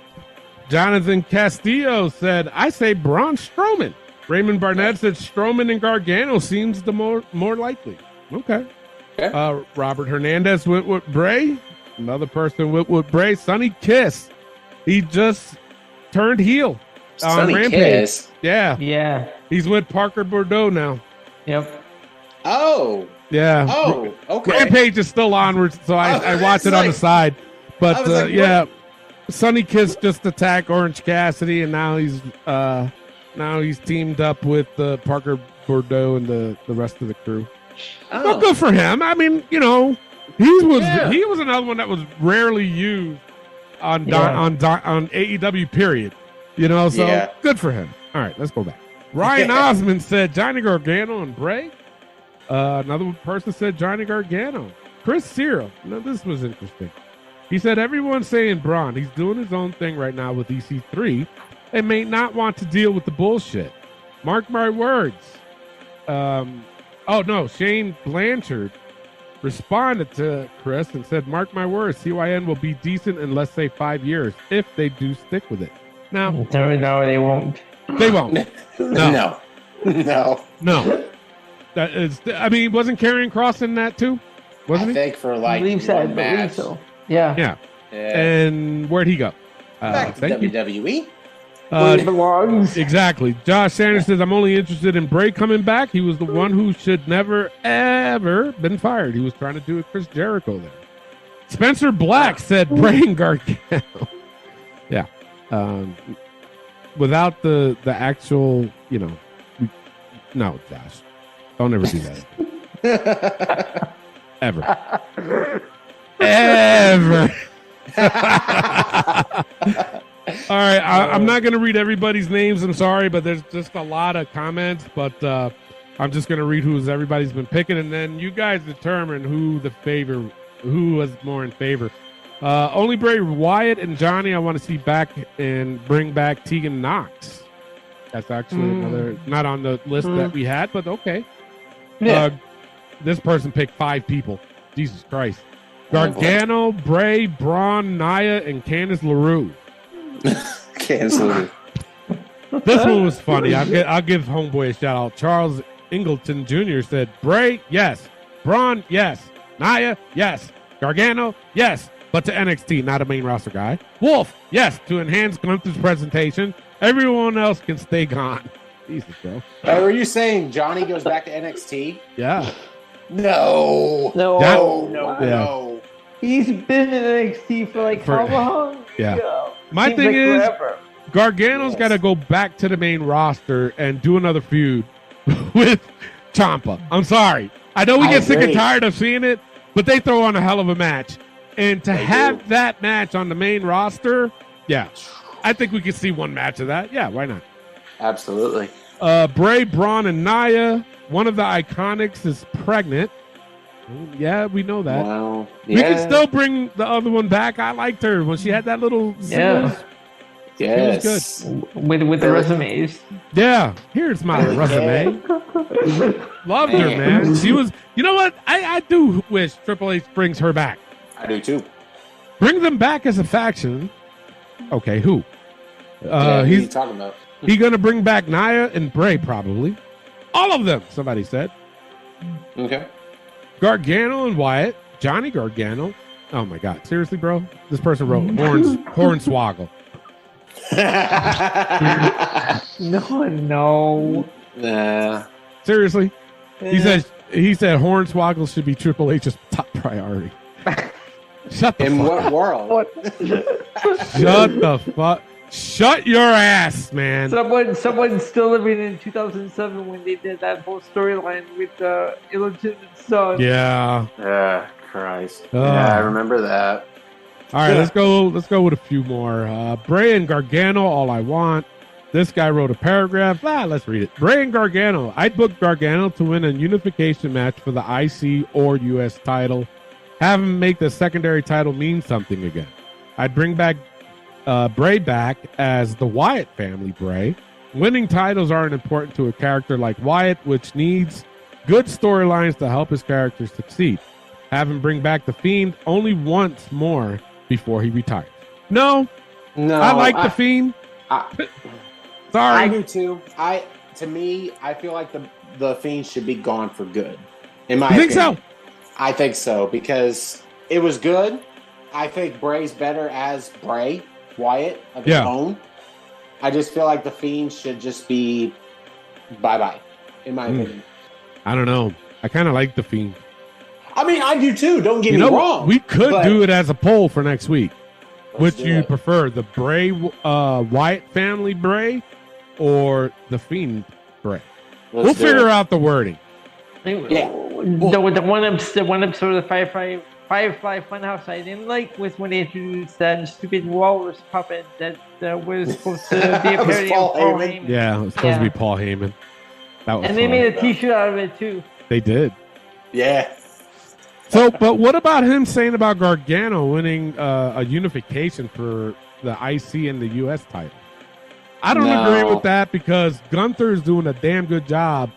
Jonathan Castillo said, I say Braun Strowman. Raymond Barnett said Strowman and Gargano seems the more likely. Okay. Robert Hernandez went with Bray. Another person went with Bray. Sonny Kiss. He just turned heel on
Sonny
Rampage.
Kiss.
Yeah.
He's with Parker Bordeaux now.
Yep.
Oh.
Yeah.
Oh, okay.
Rampage is still onwards, so I watch it on the side. But yeah, Sonny Kiss just attacked Orange Cassidy, and now he's teamed up with Parker Bordeaux and the rest of the crew.
Oh.
Well, good for him. I mean, he was another one that was rarely used on AEW. Period. So good for him. All right, let's go back. Ryan Osmond said Johnny Gargano and Bray. Another person said Johnny Gargano. Chris Cyril. Now this was interesting. He said everyone's saying Braun. He's doing his own thing right now with EC3 and may not want to deal with the bullshit. Mark my words. Shane Blanchard responded to Chris and said, mark my words, CYN will be decent in, let's say, 5 years if they do stick with it. Now,
no, they won't.
They won't.
No.
That is, wasn't Karrion Kross in that too? Wasn't he?
I think for
I believe so. Yeah.
And where'd he go?
Back to WWE.
Where he belongs.
Exactly. Josh Sanders says, I'm only interested in Bray coming back. He was the one who should never, ever been fired. He was trying to do with Chris Jericho there. Spencer Black said Bray and Gargano. Yeah. Without the actual, no, Josh. Don't ever do that. Ever. Ever. All right, I'm not going to read everybody's names. I'm sorry, but there's just a lot of comments. But I'm just going to read who's everybody's been picking, and then you guys determine who was more in favor. Only Bray Wyatt and Johnny I want to see back and bring back Tegan Knox. That's actually another, not on the list that we had, but okay. Yeah. This person picked 5 people. Jesus Christ. Gargano, Bray, Braun, Nia, and Candice LaRue.
Candice LaRue.
This one was funny. I'll give Homeboy a shout out. Charles Ingleton Jr. said, Bray, yes. Braun, yes. Nia, yes. Gargano, yes. But to NXT, not a main roster guy. Wolf, yes. To enhance Gunther's presentation. Everyone else can stay gone. Jesus, bro.
Were you saying Johnny goes back to NXT?
Yeah.
No.
He's been in NXT for how long?
Yeah. My thing is, forever. Gargano's got to go back to the main roster and do another feud with Ciampa. I'm sorry. I know we get sick and tired of seeing it, but they throw on a hell of a match. And to have that match on the main roster, yeah, I think we could see one match of that. Yeah, why not?
Absolutely.
Bray, Braun, and Nia. One of the Iconics is pregnant. Yeah, we know that.
Wow.
We can still bring the other one back. I liked her when she had that little.
Yeah.
Yes.
With the resumes.
Yeah. Here's my resume. Loved her, man. She was. You know what? I do wish Triple H brings her back.
I do too.
Bring them back as a faction. Okay, who?
He's talking about.
He's gonna bring back Nia and Bray, probably. All of them. Somebody said.
Okay.
Gargano and Wyatt. Johnny Gargano. Oh my God! Seriously, bro? This person wrote Hornswoggle.
No.
Nah.
Seriously? He said Hornswoggle should be Triple H's top priority. Shut the
In
fuck
what
up.
world?
Shut the fuck. Shut your ass, man.
Someone's still living in 2007 when they did that whole storyline with the illegitimate son.
Yeah.
Christ. Yeah, I remember that.
All right, let's go with a few more. Bray and Gargano, all I want. This guy wrote a paragraph. Let's read it. Bray and Gargano. I'd book Gargano to win a unification match for the IC or US title. Have him make the secondary title mean something again. I'd bring back Bray back as the Wyatt family Bray. winning titles aren't important to a character like Wyatt, which needs good storylines to help his character succeed. Have him bring back the Fiend only once more before he retires. No, I like the Fiend. Sorry,
I do too. To me, I feel like the Fiend should be gone for good. In my opinion.
Think so?
I think so because it was good. I think Bray's better as Bray Wyatt of his own. I just feel like the Fiend should just be bye-bye, in my opinion.
I don't know. I kind of like the Fiend.
I mean, I do too. Don't get me wrong.
We could do it as a poll for next week. Which do you prefer, the Bray Wyatt family Bray or the Fiend Bray? We'll figure out the wording.
Yeah. The one episode of the Firefly Funhouse I didn't like was when they introduced that stupid walrus puppet that was supposed to be a parody of Paul Heyman.
Yeah, it was supposed to be Paul Heyman. That was
and they made a T-shirt out of it too.
They did.
Yeah.
So, but what about him saying about Gargano winning a unification for the IC and the US title? I don't agree with that because Gunther's doing a damn good job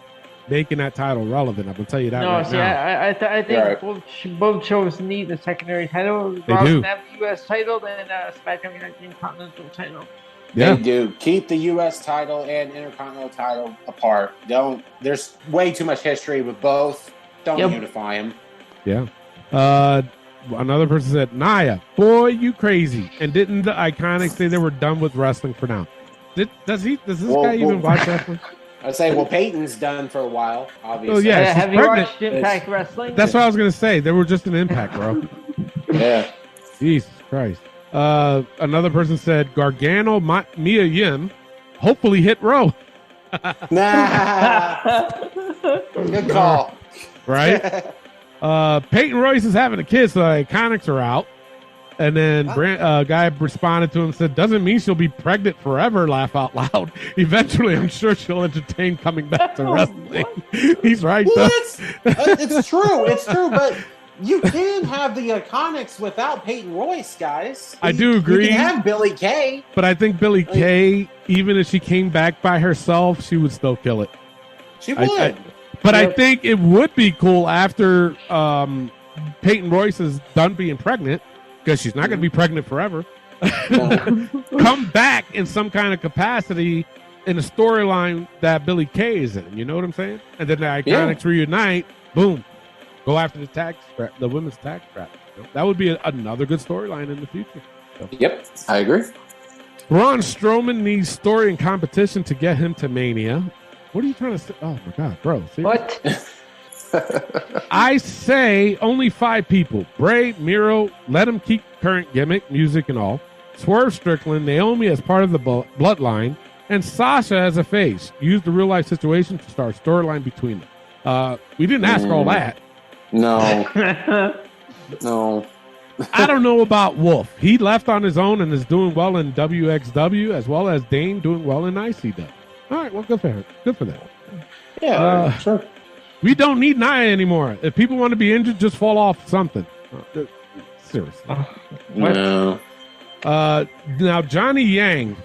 making that title relevant. I can tell you that right now.
I think both shows need a secondary title.
They do.
Have the US title and SmackDown United Intercontinental title.
Yeah. They do. Keep the U.S. title and Intercontinental title apart. There's way too much history with both. Don't unify them.
Yeah. Another person said, Nia, boy, you crazy. And didn't the Iconics say they were done with wrestling for now? Does this guy even watch wrestling?
I'd say, Peyton's done for a while, obviously.
Oh, yeah,
have you watched Impact Wrestling?
That's what I was going to say. They were just an Impact, bro.
Yeah.
Jesus Christ. Another person said, Gargano, Mia Yim, hopefully hit Row.
Nah. Good call.
Right? Peyton Royce is having a kid, so the Iconics are out. And then guy responded to him and said, doesn't mean she'll be pregnant forever, laugh out loud. Eventually, I'm sure she'll entertain coming back to wrestling. He's right, though.
It's true. It's true, but you can have the Iconics without Peyton Royce, guys.
I do agree.
You can have Billie Kay.
But I think Billie Kay, even if she came back by herself, she would still kill it.
She would.
But I think it would be cool after Peyton Royce is done being pregnant, because she's not going to be pregnant forever, come back in some kind of capacity in a storyline that Billie Kay is in. You know what I'm saying? And then the Iconics reunite, boom, go after the women's tag strap. That would be another good storyline in the future. So.
Yep, I agree.
Braun Strowman needs story and competition to get him to Mania. What are you trying to say? Oh, my God, bro. Seriously?
What?
I say only 5 people. Bray, Miro, let him keep current gimmick, music and all. Swerve Strickland, Naomi as part of the bloodline, and Sasha as a face. Use the real life situation to start a storyline between them. We didn't ask all that.
No. No.
I don't know about Wolf. He left on his own and is doing well in WXW as well as Dane doing well in ICW. All right, well, good for him. Good for them.
Yeah, sure.
We don't need Nia anymore. If people want to be injured, just fall off something. Seriously.
No.
Now, Johnny Yang,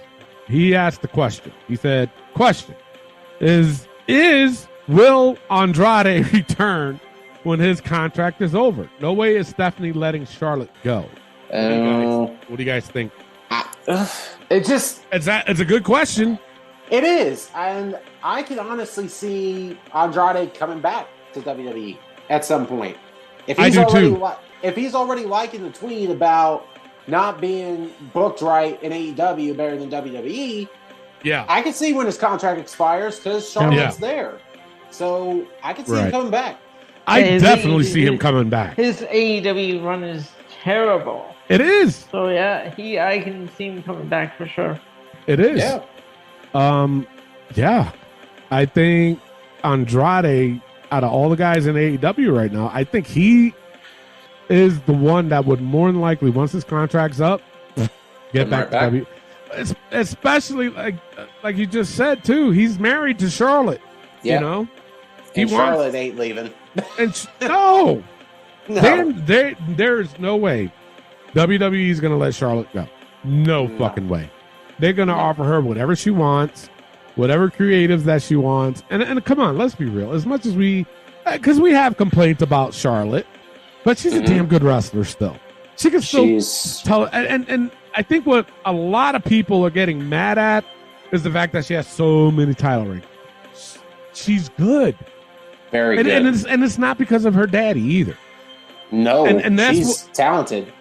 he asked the question. He said, question, is will Andrade return when his contract is over? No way is Stephanie letting Charlotte go. What do you guys think? It's a good question.
It is, and I could honestly see Andrade coming back to WWE at some point. If he's already liking the tweet about not being booked right in AEW better than WWE, I can see when his contract expires because Charlotte's there. So I can see him coming back.
I definitely see him coming back.
His AEW run is terrible.
It is.
So I can see him coming back for sure.
It is.
Yeah.
I think Andrade, out of all the guys in AEW right now, I think he is the one that would more than likely, once his contract's up, get back to WWE. Especially like you just said too, he's married to Charlotte.
Yep.
You know,
Charlotte ain't leaving.
And no. There's no way WWE is going to let Charlotte go. No fucking way. They're going to offer her whatever she wants. whatever creatives that she wants. And come on, let's be real. As much as because we have complaints about Charlotte, but she's a damn good wrestler still. She can still tell. And I think what a lot of people are getting mad at is the fact that she has so many title rings. She's good.
Very good.
And it's not because of her daddy either.
No,
and that's
she's talented.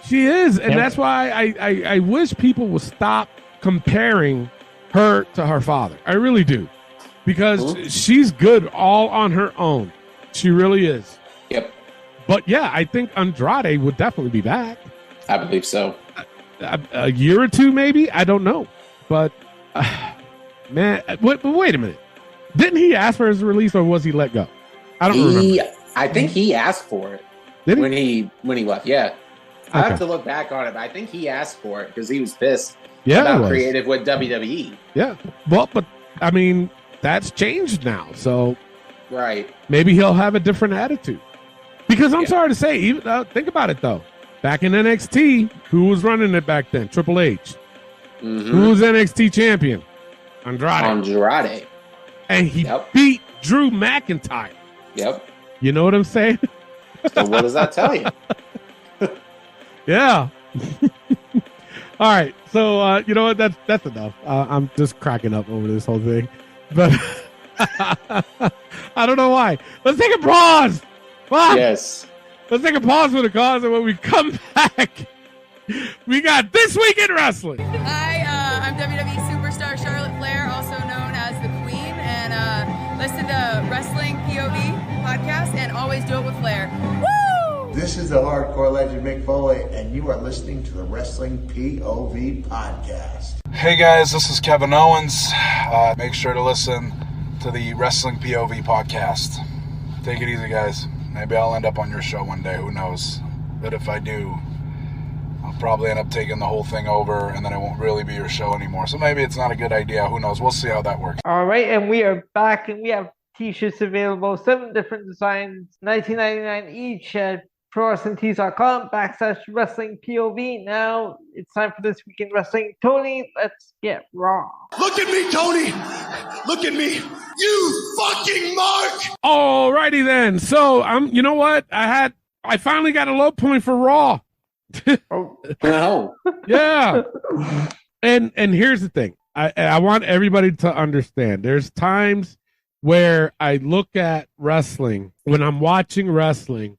She is. And that's why I wish people would stop comparing her to her father. I really do. Because she's good all on her own. She really is.
Yep.
But yeah, I think Andrade would definitely be back.
I believe so.
A year or two, maybe? I don't know. But, man, wait a minute. Didn't he ask for his release or was he let go? I don't remember.
I think he asked for it.
Did he?
When he left, yeah. I have to look back on it, but I think he asked for it because he was pissed about creative with WWE.
Yeah. Well, but, I mean, that's changed now. So
right,
maybe he'll have a different attitude. Because I'm sorry to say, even think about it, though. Back in NXT, who was running it back then? Triple H. Who was NXT champion? Andrade. And he beat Drew McIntyre.
Yep.
You know what I'm saying?
So what does that tell you?
Yeah. All right. So you know what? That's enough. I'm just cracking up over this whole thing, but I don't know why. Let's take a pause.
Yes.
Let's take a pause for the cause, and when we come back, we got This Week in Wrestling.
Hi, I'm WWE superstar Charlotte Flair, also known as the Queen, and listen to Wrestling POV podcast, and always do it with Flair. Woo!
This is the hardcore legend Mick Foley, and you are listening to the Wrestling POV podcast.
Hey guys, this is Kevin Owens. Make sure to listen to the Wrestling POV podcast. Take it easy, guys. Maybe I'll end up on your show one day, who knows? But if I do, I'll probably end up taking the whole thing over, and then it won't really be your show anymore. So maybe it's not a good idea. Who knows? We'll see how that works.
All right, and we are back, and we have t-shirts available, 7 different designs, $19.99 each at ProWrestlingTees.com/Wrestling POV. Now it's time for This Week in Wrestling. Tony, let's get raw.
Look at me, Tony. Look at me. You fucking mark.
Alrighty then. So you know what? I finally got a low point for Raw.
Oh no.
Yeah. And here's the thing. I want everybody to understand. There's times where I look at wrestling, when I'm watching wrestling,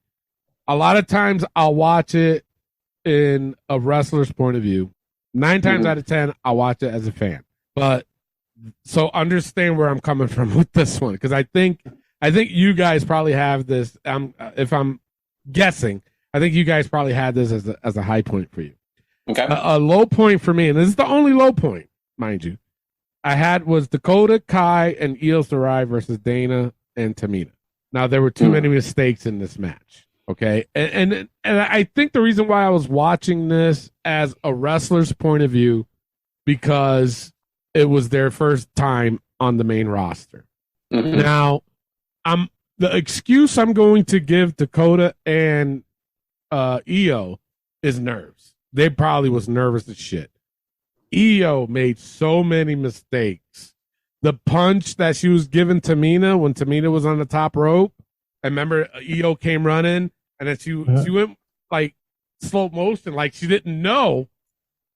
a lot of times I'll watch it in a wrestler's point of view. 9 times out of 10, I'll watch it as a fan. But so understand where I'm coming from with this one, because I think you guys probably have this. If I'm guessing, I think you guys probably had this as a high point for you.
Okay.
A low point for me, and this is the only low point, mind you, I had was Dakota Kai and Io Shirai versus Dana and Tamina. Now there were too many mistakes in this match. Okay, and I think the reason why I was watching this as a wrestler's point of view, because it was their first time on the main roster. Now, the excuse I'm going to give Dakota and Io is nerves. They probably was nervous as shit. Io made so many mistakes. The punch that she was giving Tamina when Tamina was on the top rope. I remember Io came running, and then she went like slow motion, like she didn't know,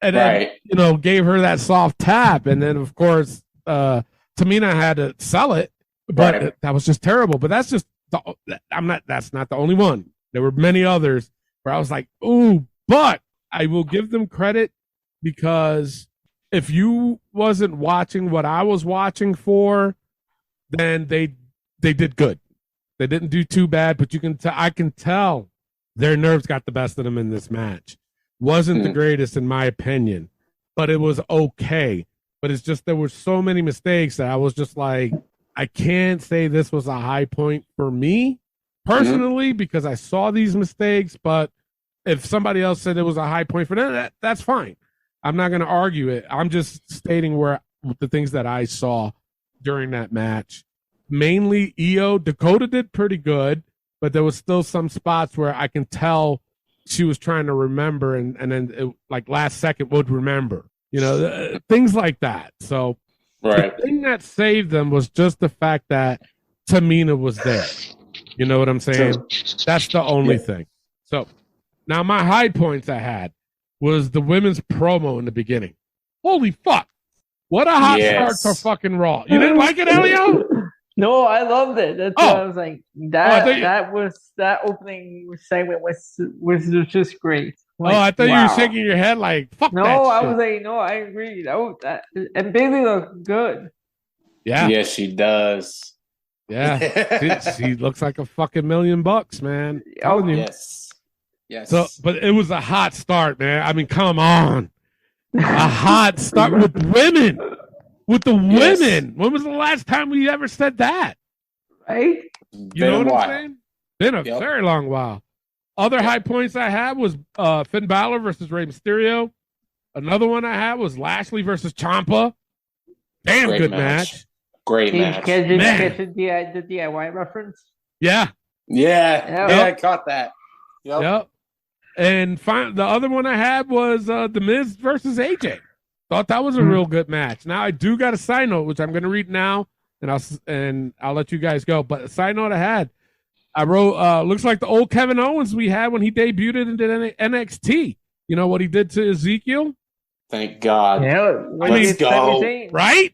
and then gave her that soft tap, and then of course Tamina had to sell it, but that was just terrible. But that's just that's not the only one. There were many others where I was like, ooh, but I will give them credit, because if you wasn't watching what I was watching for, then they did good. They didn't do too bad, but I can tell their nerves got the best of them in this match. Wasn't the greatest in my opinion, but it was okay. But it's just there were so many mistakes that I was just like, I can't say this was a high point for me personally, because I saw these mistakes. But if somebody else said it was a high point for them, that's fine. I'm not going to argue it. I'm just stating the things that I saw during that match. Mainly Io. Dakota did pretty good, but there was still some spots where I can tell she was trying to remember, and then like last second would remember, things like that. So
Right.
The thing that saved them was just the fact that Tamina was there. You know what I'm saying?
True.
That's the only thing. So now my high points I had was the women's promo in the beginning. Holy fuck. What a hot start to fucking Raw. You didn't like it, Elio?
No, I loved it. That's what I was like. That opening segment was just great. Like,
I thought you were shaking your head like, fuck that
No, I
shit.
was like, no, I agree. And Bailey looked good.
Yeah.
Yeah, she does.
Yeah. she looks like a fucking $1,000,000, man.
Oh,
yes. Yes.
So, but it was a hot start, man. I mean, come on. A hot start with women. With the women. When was the last time we ever said that?
Right?
You know what I'm saying? Been a very long while. Other high points I had was Finn Balor versus Rey Mysterio. Another one I had was Lashley versus Ciampa. Damn good match.
Great match.
Did you catch the DIY reference?
Yeah.
Yeah, I caught that.
Yep. And the other one I had was The Miz versus AJ. Thought that was a real good match. Now I do got a side note, which I'm going to read now, and I'll let you guys go. But a side note I wrote, looks like the old Kevin Owens we had when he debuted into NXT. You know what he did to Ezekiel?
Thank God.
Yeah,
let's go.
Right?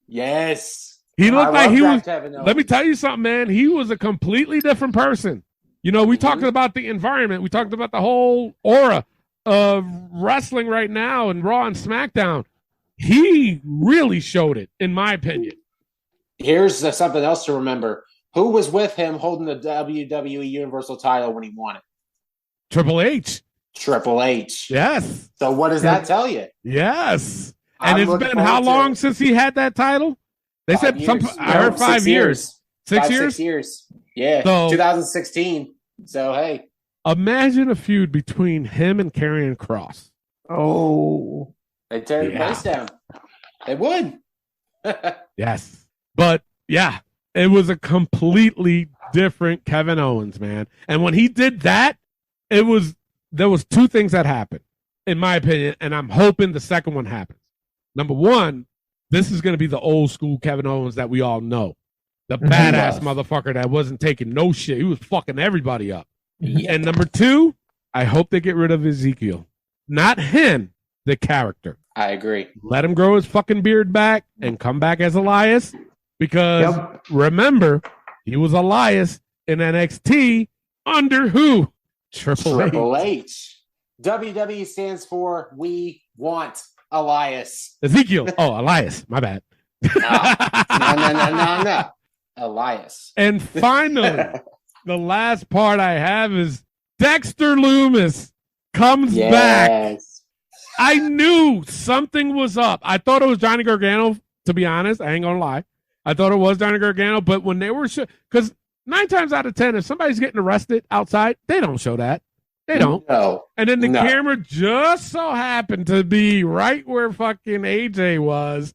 Yes.
He looked like he was.
Kevin Owens.
Let me tell you something, man. He was a completely different person. You know, we talked about the environment. We talked about the whole aura of wrestling right now and Raw and SmackDown. He really showed it, in my opinion.
Here's something else to remember. Who was with him holding the WWE Universal title when he won it?
Triple H.
Triple H.
Yes.
So what does that tell you?
Yes. And
I'm
it's
looking
been how
forward to
long
it.
since he had that title? They said I heard 5 years. 6 years?
6 years. Yeah.
So,
2016. So hey.
Imagine a feud between him and Karrion Kross.
Oh.
They tear the place down. They would.
Yes. But yeah, it was a completely different Kevin Owens, man. And when he did that, there was 2 things that happened, in my opinion, and I'm hoping the second one happens. Number one, this is going to be the old school Kevin Owens that we all know. The badass motherfucker that wasn't taking no shit. He was fucking everybody up. Yeah. And number 2, I hope they get rid of Ezekiel. Not him, the character.
I agree.
Let him grow his fucking beard back and come back as Elias. Because remember, he was Elias in NXT under who? Triple
H. WWE stands for We Want Elias.
Ezekiel. Oh, Elias. My bad.
No. Elias.
And finally, the last part I have is Dexter Lumis comes back. I knew something was up. I thought it was Johnny Gargano, to be honest. I ain't going to lie. I thought it was Johnny Gargano, but when they were because 9 times out of 10, if somebody's getting arrested outside, they don't show that. They don't.
No.
And then the camera just so happened to be right where fucking AJ was.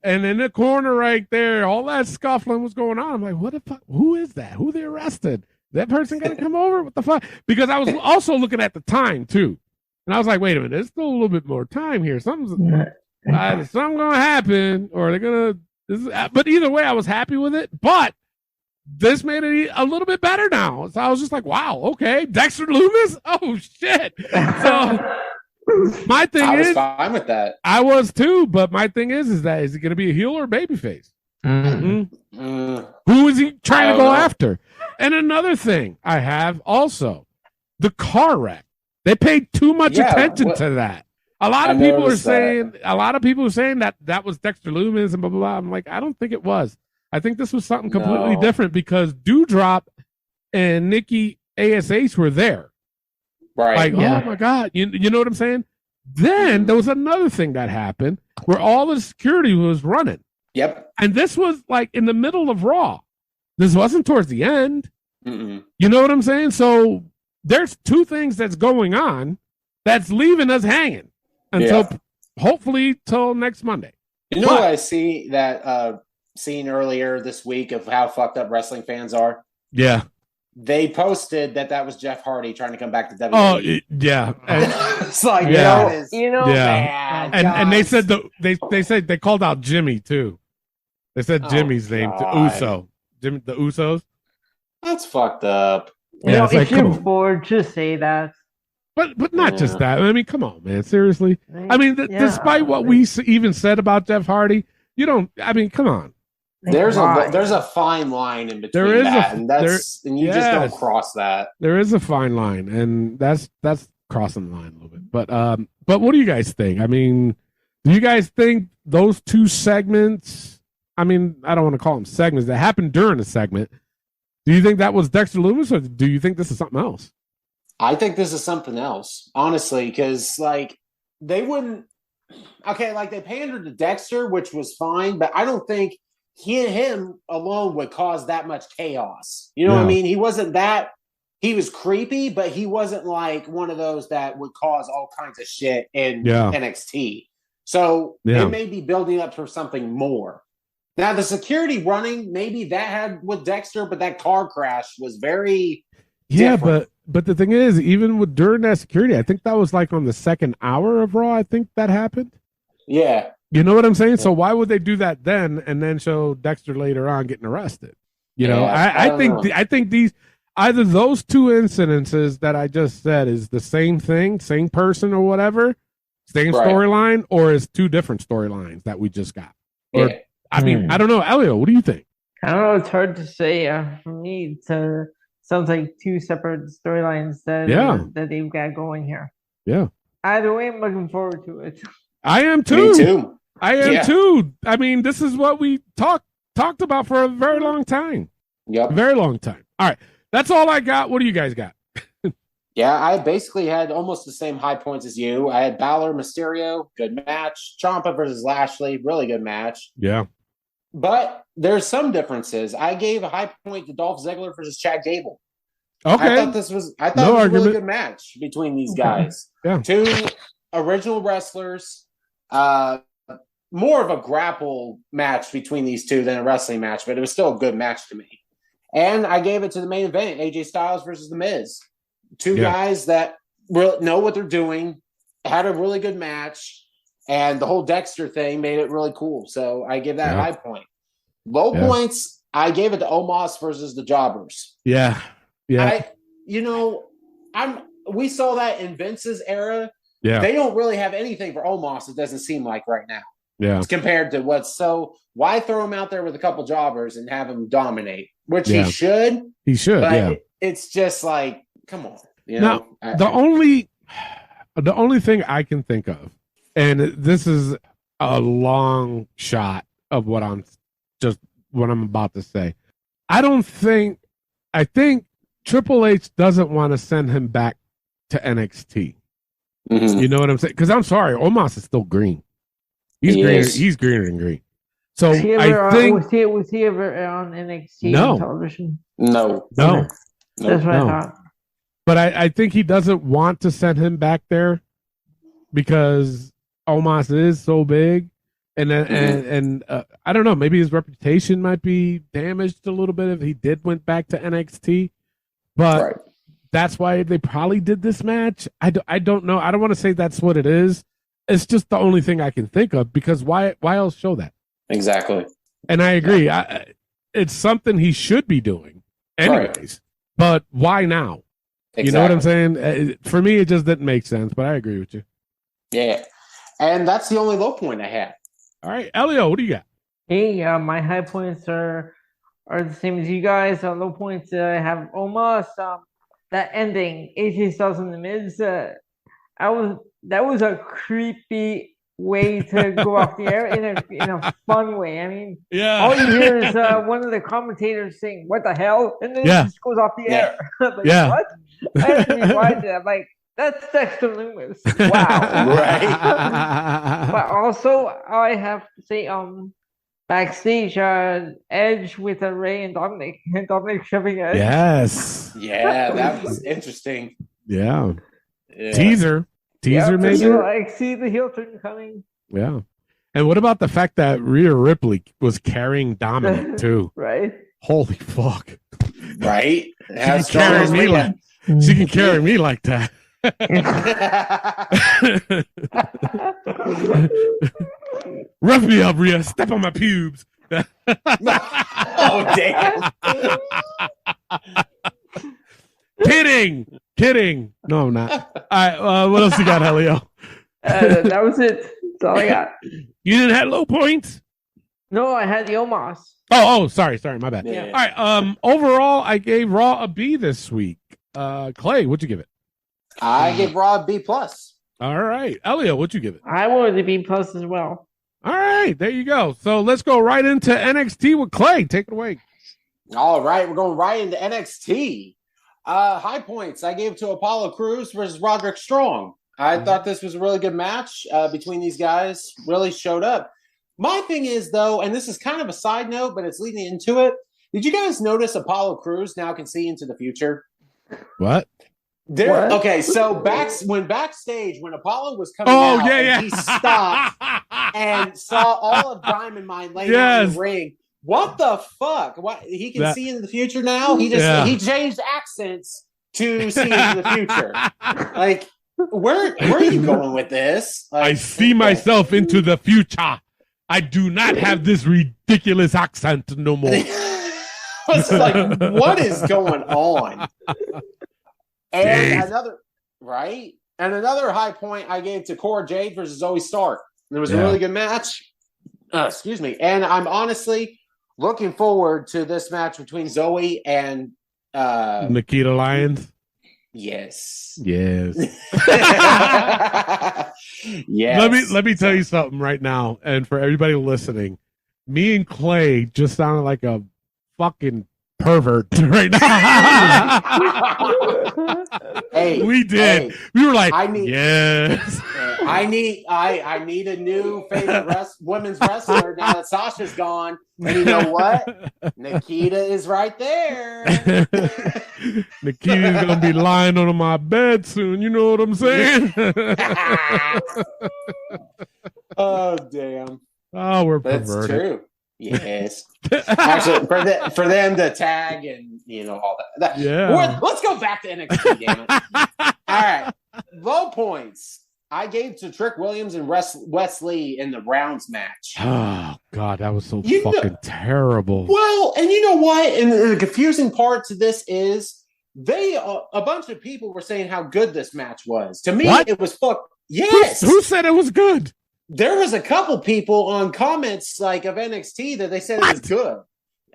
And in the corner right there, all that scuffling was going on. I'm like, what the fuck? Who is that? Who they arrested? That person got to come over? What the fuck? Because I was also looking at the time, too. And I was like, wait a minute. There's still a little bit more time here. Something's going to happen, or they're going to. But either way, I was happy with it. But this made it a little bit better now. So I was just like, wow, okay. Dexter Lumis? Oh, shit. So my thing
I was fine with that.
I was too, but my thing is he going to be a heel or a babyface? Who is he trying to go after? And another thing I have also, the car wreck. They paid too much attention to that. A lot of people are saying that was Dexter Lumis and blah, blah, blah. I'm like, I don't think it was. I think this was something completely different because Doudrop and Nikki ASH were there.
Right.
Like, oh my God. You know what I'm saying? Then there was another thing that happened where all the security was running.
Yep.
And this was like in the middle of Raw. This wasn't towards the end.
Mm-mm.
You know what I'm saying? So there's 2 things that's going on that's leaving us hanging until hopefully till next Monday.
You know what I see that seen earlier this week of how fucked up wrestling fans are?
Yeah.
They posted that was Jeff Hardy trying to come back to WWE.
Oh, yeah. And,
it's like,
man.
And they said they said they called out Jimmy too. They said Jimmy's name to Uso. The Usos.
That's fucked up.
Yeah, if you're bored, just say that.
But not just that. I mean, come on, man. Seriously. I mean, despite what we even said about Jeff Hardy, you don't. I mean, come on.
There's a fine line in between and you just don't cross that.
There is a fine line, and that's crossing the line a little bit. But what do you guys think? I mean, do you guys think those two segments? I mean, I don't want to call them segments that happened during the segment. Do you think that was Dexter Lumis, or do you think this is something else?
I think this is something else, honestly, because they wouldn't. Okay, they pandered to Dexter, which was fine, but I don't think he and him alone would cause that much chaos. You know what I mean? He wasn't that. He was creepy, but he wasn't one of those that would cause all kinds of shit in NXT. So it may be building up for something more. Now, the security running, maybe that had with Dexter, but that car crash was very different.
But the thing is, even during that security, I think that was on the second hour of Raw. I think that happened.
Yeah.
You know what I'm saying? So why would they do that then and then show Dexter later on getting arrested? You know, I think these either those two incidences that I just said is the same thing, same person or whatever, same storyline, or is two different storylines that we just got. Or I mean, I don't know, Elio, what do you think?
I don't know. It's hard to say. For me, it sounds like two separate storylines that they've got going here.
Yeah.
Either way, I'm looking forward to it.
I am too.
Me too.
I am too. I mean, this is what we talked about for a very long time.
Yep.
Very long time. All right. That's all I got. What do you guys got?
Yeah, I basically had almost the same high points as you. I had Balor, Mysterio, good match. Ciampa versus Lashley, really good match.
Yeah.
But there's some differences. I gave a high point to Dolph Ziggler versus Chad Gable.
Okay.
I thought it was a really good match between these guys.
Yeah.
Two original wrestlers. More of a grapple match between these two than a wrestling match, but it was still a good match to me. And I gave it to the main event, AJ Styles versus The Miz. Two guys that know what they're doing, had a really good match, and the whole Dexter thing made it really cool. So I give that high point. Low points, I gave it to Omos versus the Jobbers.
Yeah. Yeah.
We saw that in Vince's era.
Yeah.
They don't really have anything for Omos, it doesn't seem like right now.
Yeah.
Compared to why throw him out there with a couple jobbers and have him dominate? Which he should.
He should,
but it's just come on.
Now, the only thing I can think of, and this is a long shot of what I'm about to say. I think Triple H doesn't want to send him back to NXT. Mm-hmm. You know what I'm saying? Because I'm sorry, Omos is still green. He's greener than green. So I think
was he ever on NXT television?
No.
That's what I thought.
But I think he doesn't want to send him back there because Omos is so big, and I don't know. Maybe his reputation might be damaged a little bit if he went back to NXT. But that's why they probably did this match. I don't know. I don't want to say that's what it is. It's just the only thing I can think of because why else show that?
Exactly.
And I agree. It's something he should be doing anyways. But why now? Exactly. You know what I'm saying? For me, it just didn't make sense, but I agree with you.
Yeah. And that's the only low point I had.
All right. Elio, what do you got?
Hey, my high points are the same as you guys. Low points, I have Omos. That ending, AJ Styles and The Miz. That was a creepy way to go off the air in a fun way. I mean, all you hear is one of the commentators saying, "What the hell?" and then it just goes off the air. What? I had to rewind it. I'm like, that's Dexter Lumis. Wow.
Right.
But also, I have to say, backstage, Edge with Ray and Dominic shoving Edge.
Yes.
Yeah, that was interesting.
Yeah. Teaser, maybe.
I see the heel turn coming.
Yeah. And what about the fact that Rhea Ripley was carrying Dominic too?
Right.
Holy fuck.
Right.
She can carry me like that. Rough me up, Rhea. Step on my pubes.
Oh, damn.
Kidding. No, I'm not. All right, what else you got, Helio?
That was it. That's all I got.
You didn't have low points?
No, I had the Omos.
Oh, sorry, my bad.
Yeah.
All right, overall, I gave Raw a B this week. Clay, what'd you give it?
I gave Raw a B+.
All right. Elio, what'd you give it?
I wanted to B+ as well.
All right, there you go. So let's go right into NXT with Clay. Take it away.
All right, we're going right into NXT. High points I gave to Apollo Crews versus Roderick Strong. I thought this was a really good match between these guys. Really showed up. My thing is, though, and this is kind of a side note, but it's leading into it. Did you guys notice Apollo Crews now can see into the future?
What?
Okay, so backstage, when Apollo was coming out, and he stopped and saw all of Diamond Mine laying out in the ring. What the fuck? What, he can see into the future now? He changed accents to see into the future. Like, where are you going with this? Like,
I see myself into the future. I do not have this ridiculous accent no more.
I was like, what is going on? And another high point I gave to Cora Jade versus Zoe Stark. It was a really good match. Excuse me. And I'm honestly looking forward to this match between Zoe and
Nikita Lyons.
Yes.
Yes.
Yes.
Let me tell you something right now, and for everybody listening, me and Clay just sounded like a fucking pervert right now.
Hey,
we did. We were like, yes.
I need a new favorite women's wrestler now that Sasha's gone. And you know what? Nikita is right there.
Nikita's gonna be lying under my bed soon. You know what I'm saying?
Oh damn!
Oh, we're
That's
perverted.
true. Yes. Actually, for them to tag and all that. Let's go back to NXT. Damn it. All right. Low points I gave to Trick Williams and Wesley in the rounds match.
Oh God, that was so fucking terrible.
Well, and you know what? And the confusing part to this is a bunch of people were saying how good this match was. To me, it was Yes.
Who said it was good?
There was a couple people on comments of NXT that they said it was good.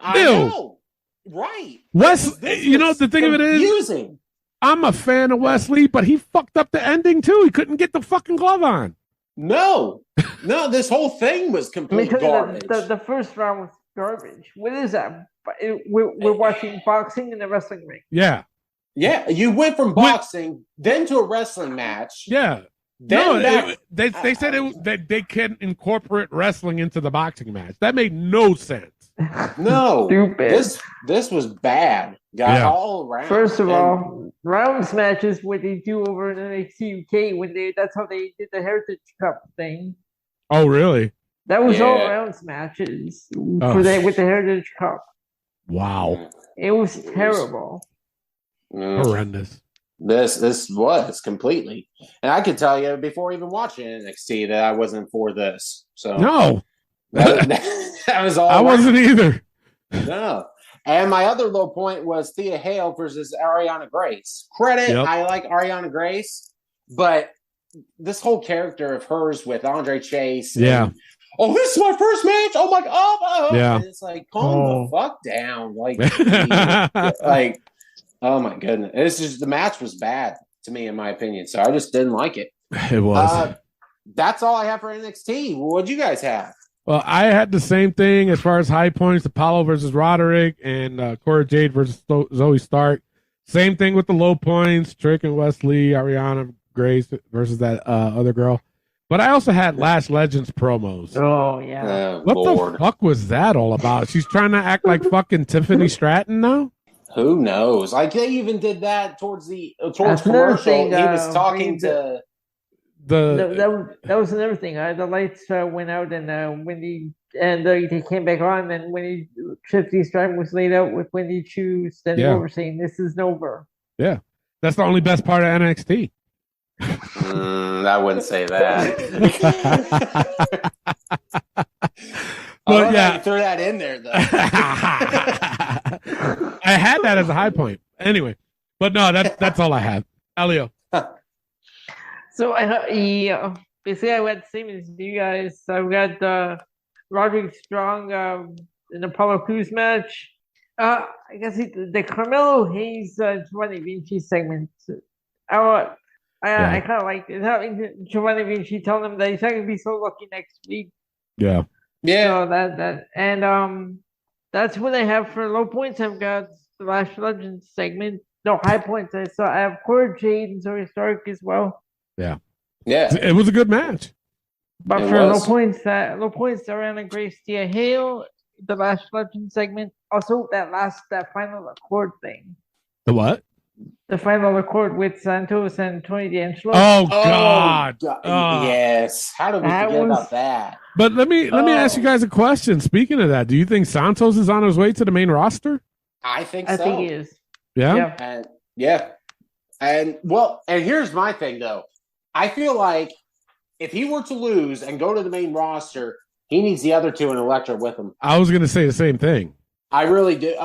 I know. Right.
The thing of it is,
confusing.
I'm a fan of Wesley, but he fucked up the ending too. He couldn't get the fucking glove on.
No, this whole thing was complete garbage.
The first round was garbage. What is that? We're watching boxing in the wrestling ring.
Yeah.
Yeah, you went from boxing, then to a wrestling match.
Yeah.
Then
they said that they can incorporate wrestling into the boxing match. That made no sense.
No,
stupid.
This was bad. All around.
First of all, rounds matches what they do over in NXT UK that's how they did the Heritage Cup thing.
Oh, really?
That was all rounds matches with the Heritage Cup.
Wow,
it was terrible.
Horrendous.
This was completely, and I could tell you before even watching NXT that I wasn't for this. So
no,
that was all.
I wasn't either.
No, and my other low point was Thea Hale versus Ariana Grace. I like Ariana Grace, but this whole character of hers with Andre Chase. This is my first match. Oh my god!
Yeah,
and it's like calm the fuck down, like. Oh my goodness! It's just the match was bad to me, in my opinion. So I just didn't like it.
It was.
That's all I have for NXT. What'd you guys have?
Well, I had the same thing as far as high points: Apollo versus Roderick and Cora Jade versus Zoe Stark. Same thing with the low points: Trick and Wesley, Ariana Grace versus that other girl. But I also had Lash Legends promos.
Oh yeah!
What the fuck was that all about? She's trying to act like fucking Tiffany Stratton now.
Who knows? Like they even did that towards commercial. He was talking to
that was another thing. The lights went out, and Wendy they came back on, and Wendy Tiffany Stratton was laid out with Wendy Chu standing over, saying, "This is over."
Yeah, that's the only best part of NXT.
I wouldn't say that.
But yeah,
you threw that in there though.
I had that as a high point. Anyway, but no, that's all I have. Elio.
So basically I went the same as you guys. I've got Roderick Strong in the Apollo Crews match. I guess the Carmelo Hayes Giovanni Vinci segment. I kind of liked it. Having Giovanni Vinci telling him that he's not gonna be so lucky next week.
Yeah.
So that's what I have for low points. I've got the Lash Legends segment. No, high points. I have Cora Jade and Zoe Stark as well.
Yeah.
Yeah.
It was a good match.
But
It
for
was.
low points, Ariana Grace Tia Hale, the Lash Legends segment. Also that final accord thing.
The what?
The final accord with Santos and Tony D'Angelo.
Oh God.
Yes. How did we forget about that?
But let me ask you guys a question. Speaking of that, do you think Santos is on his way to the main roster?
I think so.
I think he is.
Yeah.
And here's my thing though. I feel like if he were to lose and go to the main roster, he needs the other two in Electra with him.
I was going to say the same thing.
I really do.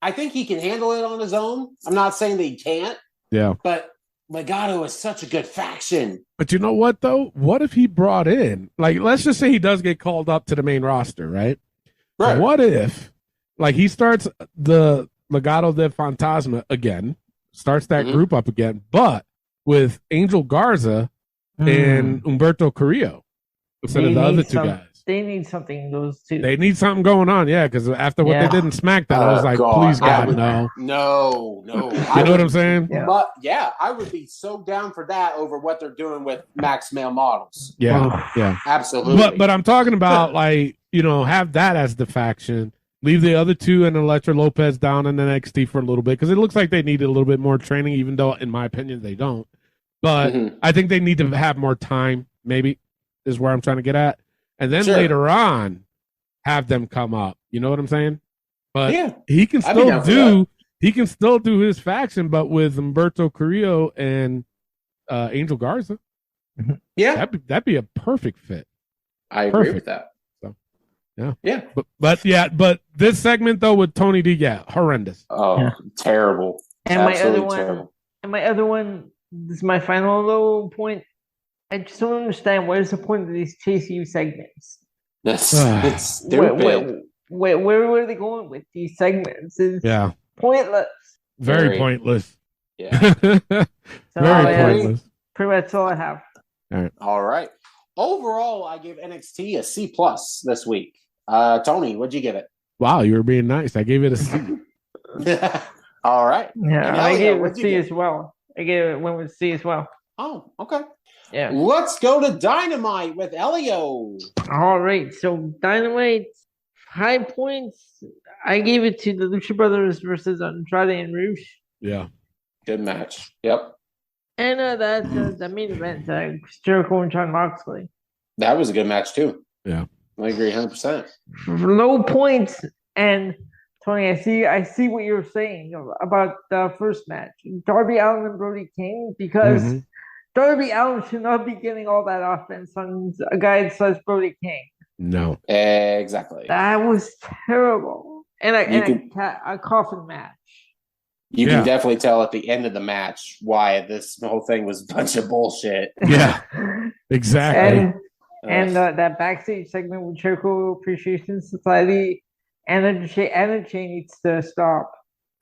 I think he can handle it on his own. I'm not saying that he can't.
Yeah.
But Legato is such a good faction.
But you know what, though? What if he brought in, let's just say he does get called up to the main roster, right?
Right.
What if, he starts the Legado del Fantasma again, starts that group up again, but with Angel Garza and Humberto Carrillo instead of the other two guys.
They need something, those two.
They need something going on, yeah, because after what they did in SmackDown, I was like, please, God, no.
No.
You know what I'm saying?
Yeah. But, I would be so down for that over what they're doing with Max Male Models.
Yeah.
Absolutely.
But I'm talking about, have that as the faction. Leave the other two and Electra Lopez down in NXT for a little bit because it looks like they need a little bit more training, even though, in my opinion, they don't. But I think they need to have more time, maybe, is where I'm trying to get at. And then later on, have them come up. You know what I'm saying? But he can still do his faction, but with Humberto Carrillo and Angel Garza.
Yeah.
That'd be a perfect fit.
I agree with that.
Yeah. But this segment though with Tony D, horrendous.
Oh, terrible.
And my other one, this is my final low point. I just don't understand what is the point of these Chase U segments.
It's stupid.
Where were they going with these segments? It's pointless.
Very pointless.
Yeah.
Very pointless.
Pretty much all I have.
All right. Overall, I give NXT a C+ this week. Tony, what'd you give it?
Wow, you were being nice. I gave it a C.
All right.
Yeah, I gave it a C as well. Went with C as well.
Oh, okay.
Yeah.
Let's go to Dynamite with Elio.
All right. So Dynamite, high points. I gave it to the Lucha Brothers versus Andrade and Rush.
Yeah.
Good match. Yep.
And the main event, Jericho and Jon Moxley.
That was a good match too.
Yeah.
I agree 100%.
Low points, and Tony, I see what you're saying about the first match. Darby Allin and Brody King, because Darby Allin should not be getting all that offense on a guy such Brody King.
No.
Exactly.
That was terrible. And a coffin match.
You can definitely tell at the end of the match why this whole thing was a bunch of bullshit.
Yeah, exactly.
And that backstage segment with Jericho Appreciation Society, Anna Jay needs to stop.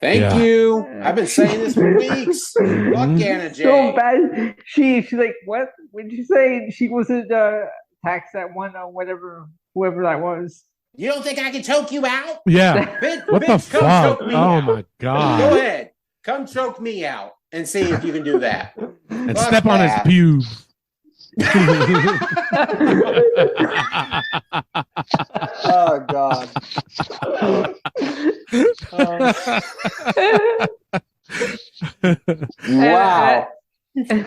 Thank you. I've been saying this for weeks. Fuck Anna Jay.
So bad. She's like, what? What did you say? She wasn't taxed that one or whoever that was.
You don't think I can choke you out?
Yeah. What the fuck? Oh my god.
Go ahead. Come choke me out and see if you can do that.
And step on his pubes.
Oh god. Wow.
And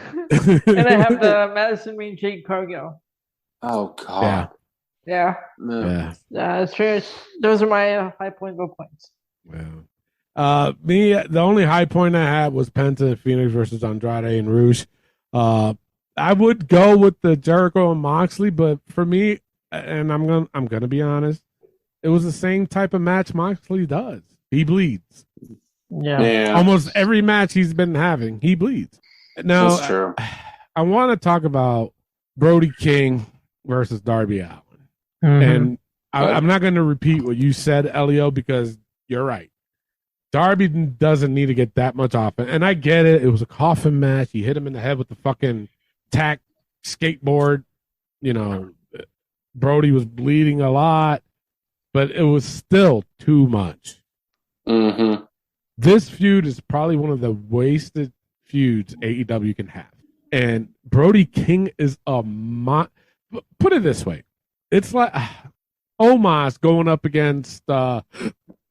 I have the Madison Rain Jade Cargill.
Oh god.
Yeah. That's true. Those are my high point, low points.
Wow. Me, the only high point I had was Penta and Phoenix versus Andrade and Rush. I would go with the Jericho and Moxley, but for me, and I'm gonna be honest, it was the same type of match Moxley does. He bleeds.
Yeah.
Almost every match he's been having, he bleeds. Now,
That's true.
I want to talk about Brody King versus Darby Allin. And I'm not going to repeat what you said, Elio, because you're right. Darby doesn't need to get that much offense. And I get it. It was a coffin match. He hit him in the head with the fucking tack skateboard. You know, Brody was bleeding a lot, but it was still too much.
Mm-hmm.
This feud is probably one of the wasted feuds AEW can have. And Brody King is put it this way. It's like Omos going up against, I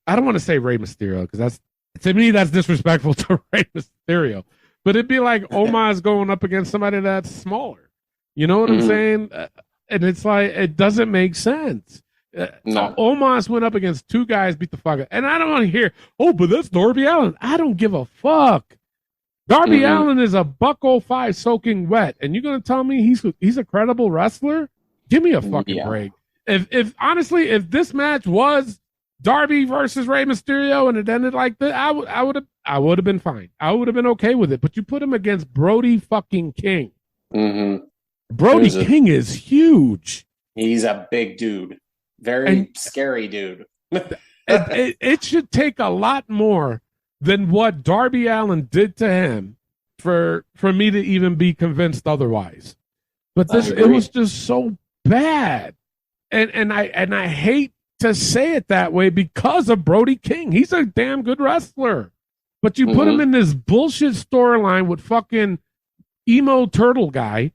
don't want to say Rey Mysterio, because to me, that's disrespectful to Rey Mysterio. But it'd be like Omos going up against somebody that's smaller. You know what I'm saying? And it's like, it doesn't make sense.
No.
Omos went up against two guys, beat the fuck up. And I don't want to hear, but that's Darby Allin. I don't give a fuck. Darby Allin is a $105 soaking wet. And you're going to tell me he's a credible wrestler? Give me a fucking break. If honestly, if this match was Darby versus Rey Mysterio and it ended like that, I would have been fine. I would have been okay with it. But you put him against Brody fucking King.
Mm-hmm.
Brody King is huge.
He's a big dude. Very scary dude.
it should take a lot more than what Darby Allin did to him for me to even be convinced otherwise. But it was just so bad. And I hate to say it that way because of Brody King. He's a damn good wrestler. But you put him in this bullshit storyline with fucking emo turtle guy,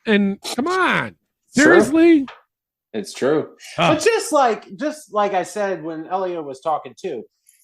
and come on. Seriously?
It's true. But just like I said when Elliot was talking too,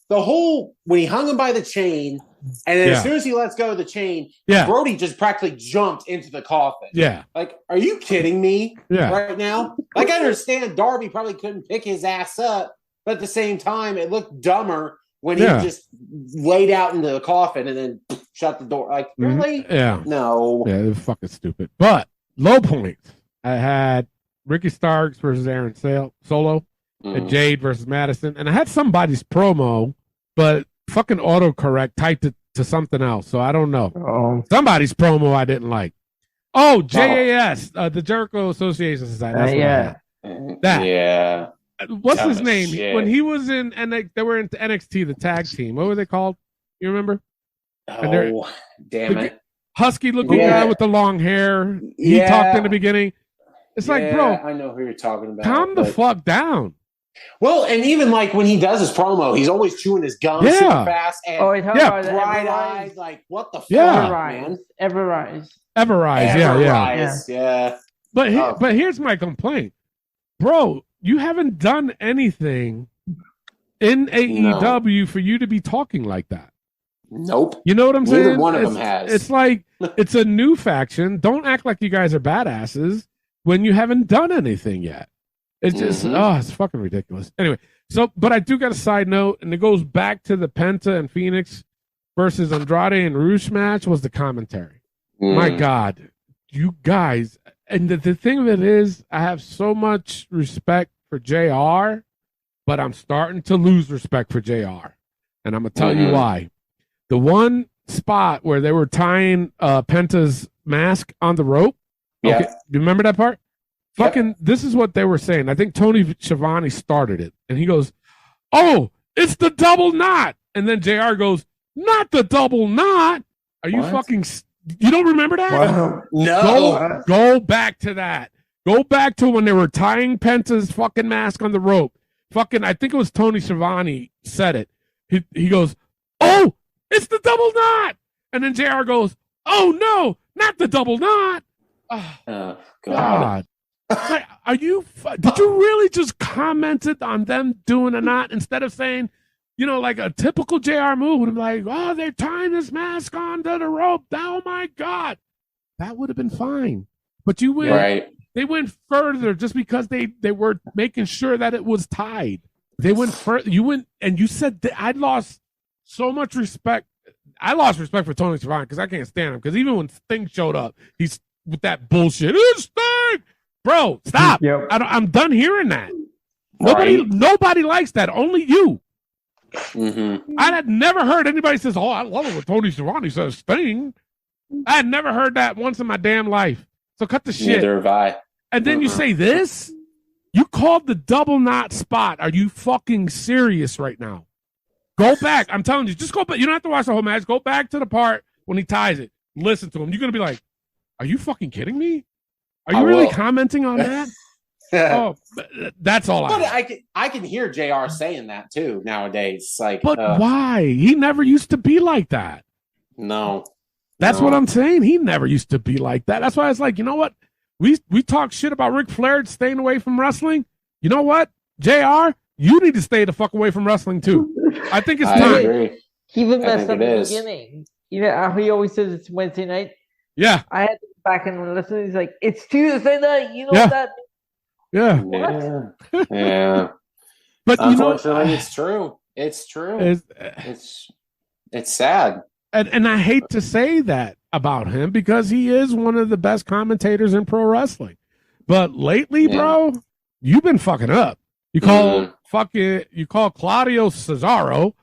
when he hung him by the chain, and then as soon as he lets go of the chain, Brody just practically jumped into the coffin.
Yeah.
Like, are you kidding me right now? Like, I understand Darby probably couldn't pick his ass up, but at the same time, it looked dumber when he just laid out into the coffin and then shut the door. Like, really?
Yeah.
No.
Yeah, it was fucking stupid. But low points. I had Ricky Starks versus Aaron Solo. And Jade versus Madison. And I had somebody's promo, but fucking autocorrect typed it to something else. So I don't know. Somebody's promo I didn't like. JAS, the Jericho Association Society.
That.
What's his name? Shit. When he was in they were in NXT, the tag team. What were they called? You remember?
Damn it.
Husky looking guy with the long hair. He talked in the beginning. It's like, bro,
I know who you're talking about.
Calm the fuck down.
Well, and even like when he does his promo, he's always chewing his gum super fast and bright-eyed. Like, what the fuck, man?
Everrise.
Yeah.
But here's my complaint, bro. You haven't done anything in AEW for you to be talking like that.
Nope.
You know what I'm saying?
Neither one of them has.
It's like it's a new faction. Don't act like you guys are badasses when you haven't done anything yet. It's just, it's fucking ridiculous. Anyway, but I do got a side note, and it goes back to the Penta and Phoenix versus Andrade and Rush match was the commentary. My God, you guys. And the thing of it is, I have so much respect for JR, but I'm starting to lose respect for JR. And I'm going to tell you why. The one spot where they were tying Penta's mask on the rope. Okay, you remember that part? Fucking, this is what they were saying. I think Tony Schiavone started it. And he goes, "Oh, it's the double knot." And then JR goes, "Not the double knot." Are you fucking... You don't remember that?
Wow. No.
Go back to that. Go back to when they were tying Penta's fucking mask on the rope. Fucking, I think it was Tony Schiavone said it. He goes, "Oh, it's the double knot." And then JR goes, "Oh, no, not the double knot."
Oh,
God. Like, did you really just commented on them doing a knot instead of saying, like a typical JR move would be like, "Oh, they're tying this mask onto the rope. Oh my God." That would have been fine. But they went further just because they were making sure that it was tied. They went further. You said that I lost so much respect. I lost respect for Tony Schiavone because I can't stand him. Because even when Sting showed up, he's with that bullshit. "It's Sting! bro, stop.
Yep.
I'm done hearing that.
Right.
Nobody likes that. Only you.
Mm-hmm.
I had never heard anybody says, "Oh, I love it when Tony Schiavone says Sting." I had never heard that once in my damn life. So cut the shit.
Neither have I.
And then you say this? You called the double knot spot. Are you fucking serious right now? Go back. I'm telling you, just go back. You don't have to watch the whole match. Go back to the part when he ties it. Listen to him. You're going to be like, are you fucking kidding me? Are you really commenting on that? Oh, that's all
I can hear JR saying that too nowadays. Like,
but why? He never used to be like that.
No.
That's what I'm saying. He never used to be like that. That's why it's like, you know what? We talk shit about Ric Flair staying away from wrestling. You know what? JR, you need to stay the fuck away from wrestling too. I think it's time.
Agree.
He even messed up in the beginning. You know how he always says it's Wednesday night?
Yeah.
I had to go back and listen. He's like, it's Tuesday night. You know that?
Yeah.
What?
Yeah.
But
unfortunately, it's true. It's true. It's sad.
And I hate to say that about him because he is one of the best commentators in pro wrestling. But lately, bro, you've been fucking up. You call you call Claudio Cesaro.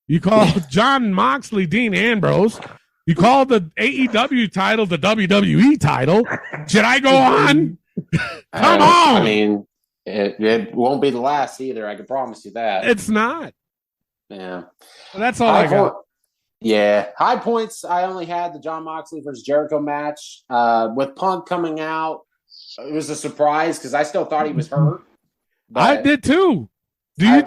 You call John Moxley Dean Ambrose. You call the AEW title the WWE title. Should I go on? Come on.
I mean, it won't be the last either. I can promise you that.
It's not.
Yeah.
Well, that's all I got.
Yeah. High points, I only had the John Moxley versus Jericho match. With Punk coming out, it was a surprise because I still thought he was hurt.
I did too. Do you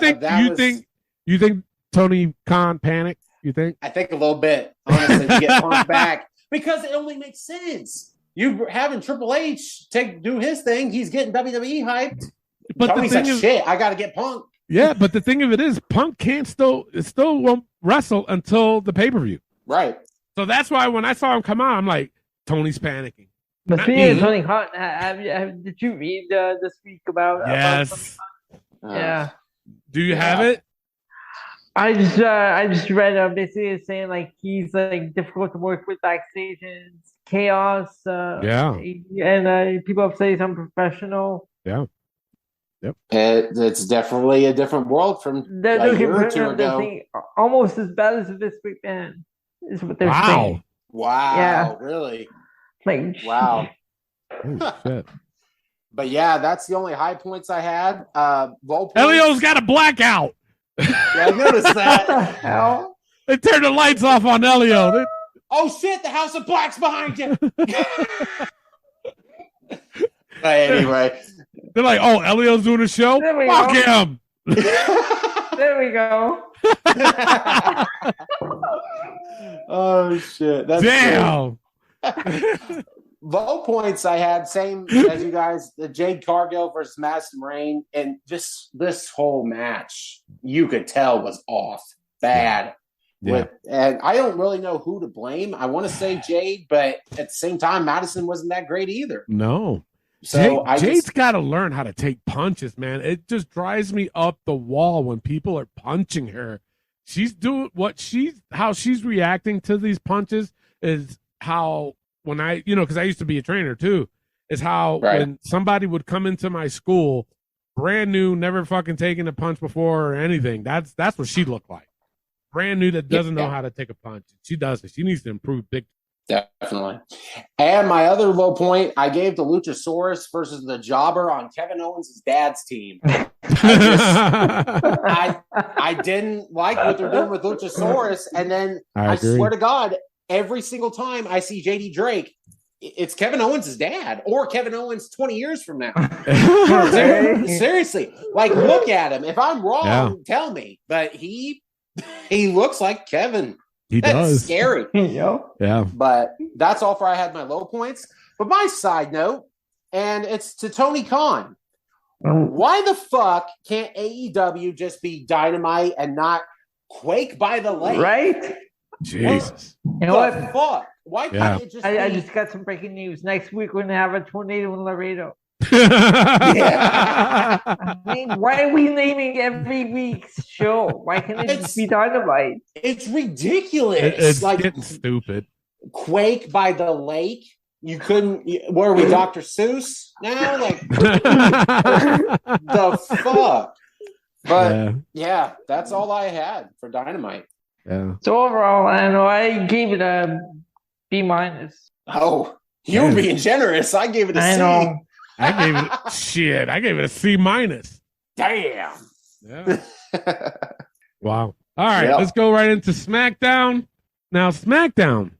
you think Tony Khan panicked? You think?
I think a little bit, honestly, to get Punk back. Because it only makes sense. You having Triple H do his thing, he's getting WWE hyped. But Tony's like, shit, I gotta get Punk.
Yeah, but the thing of it is, Punk still won't wrestle until the pay-per-view.
Right.
So that's why when I saw him come out, I'm like, Tony's panicking.
But speaking of Tony Khan, did you read this week about?
Yes.
Yeah.
Do you have it?
I just read basically saying like he's like difficult to work with backstage and chaos. And people have said he's unprofessional.
Yeah. Yep.
It's definitely a different world from a year or two ago.
Almost as bad as this week, man. Is what they're saying.
Wow.
Yeah.
Really?
Like,
wow.
Oh, shit.
But yeah, that's the only high points I had.
Elio's got a blackout.
Yeah, I noticed that.
What the hell?
They turned the lights off on Elio.
Oh shit! The House of Black's behind you. But anyway,
they're like, "Oh, Elio's doing a show. Fuck him."
There we go.
Oh shit! That's
damn.
Low points I had, same as you guys, the Jade Cargill versus Madison Rayne, and just this whole match, you could tell was off, bad.
Yeah.
And I don't really know who to blame. I want to say Jade, but at the same time, Madison wasn't that great either.
No.
So
Jade's got to learn how to take punches, man. It just drives me up the wall when people are punching her. She's doing how she's reacting to these punches is how. When because I used to be a trainer too, is how when somebody would come into my school, brand new, never fucking taken a punch before or anything. That's what she looked like. Brand new that doesn't know how to take a punch. She doesn't. She needs to improve big.
Definitely. And my other low point, I gave the Luchasaurus versus the Jobber on Kevin Owens' dad's team. I didn't like what they're doing with Luchasaurus, and then I swear to God, every single time I see JD Drake, it's Kevin Owens' dad or Kevin Owens 20 years from now. Seriously. Like, look at him. If I'm wrong, tell me. But he looks like Kevin. That's
does.
Scary.
Yeah.
But that's all for I had my low points. But my side note, and it's to Tony Khan. Why the fuck can't AEW just be Dynamite and not Quake by the Lake?
Right?
Jesus.
You know what?
Fuck? Why can't it just
I just got some breaking news. Next week we're gonna have a tornado in Laredo. I mean, why are we naming every week's show? Why can't it just be Dynamite?
It's ridiculous.
It's
like
getting stupid.
Quake by the Lake. You couldn't. What are we, Dr. Seuss now? Like the fuck. But yeah, that's all I had for Dynamite.
Yeah.
So overall, I know I gave it a B-.
Oh, you're being generous. I gave it a C.
I know.
I gave it shit. I gave it a C-.
Damn.
Yeah. Wow. All right, let's go right into SmackDown. Now, SmackDown.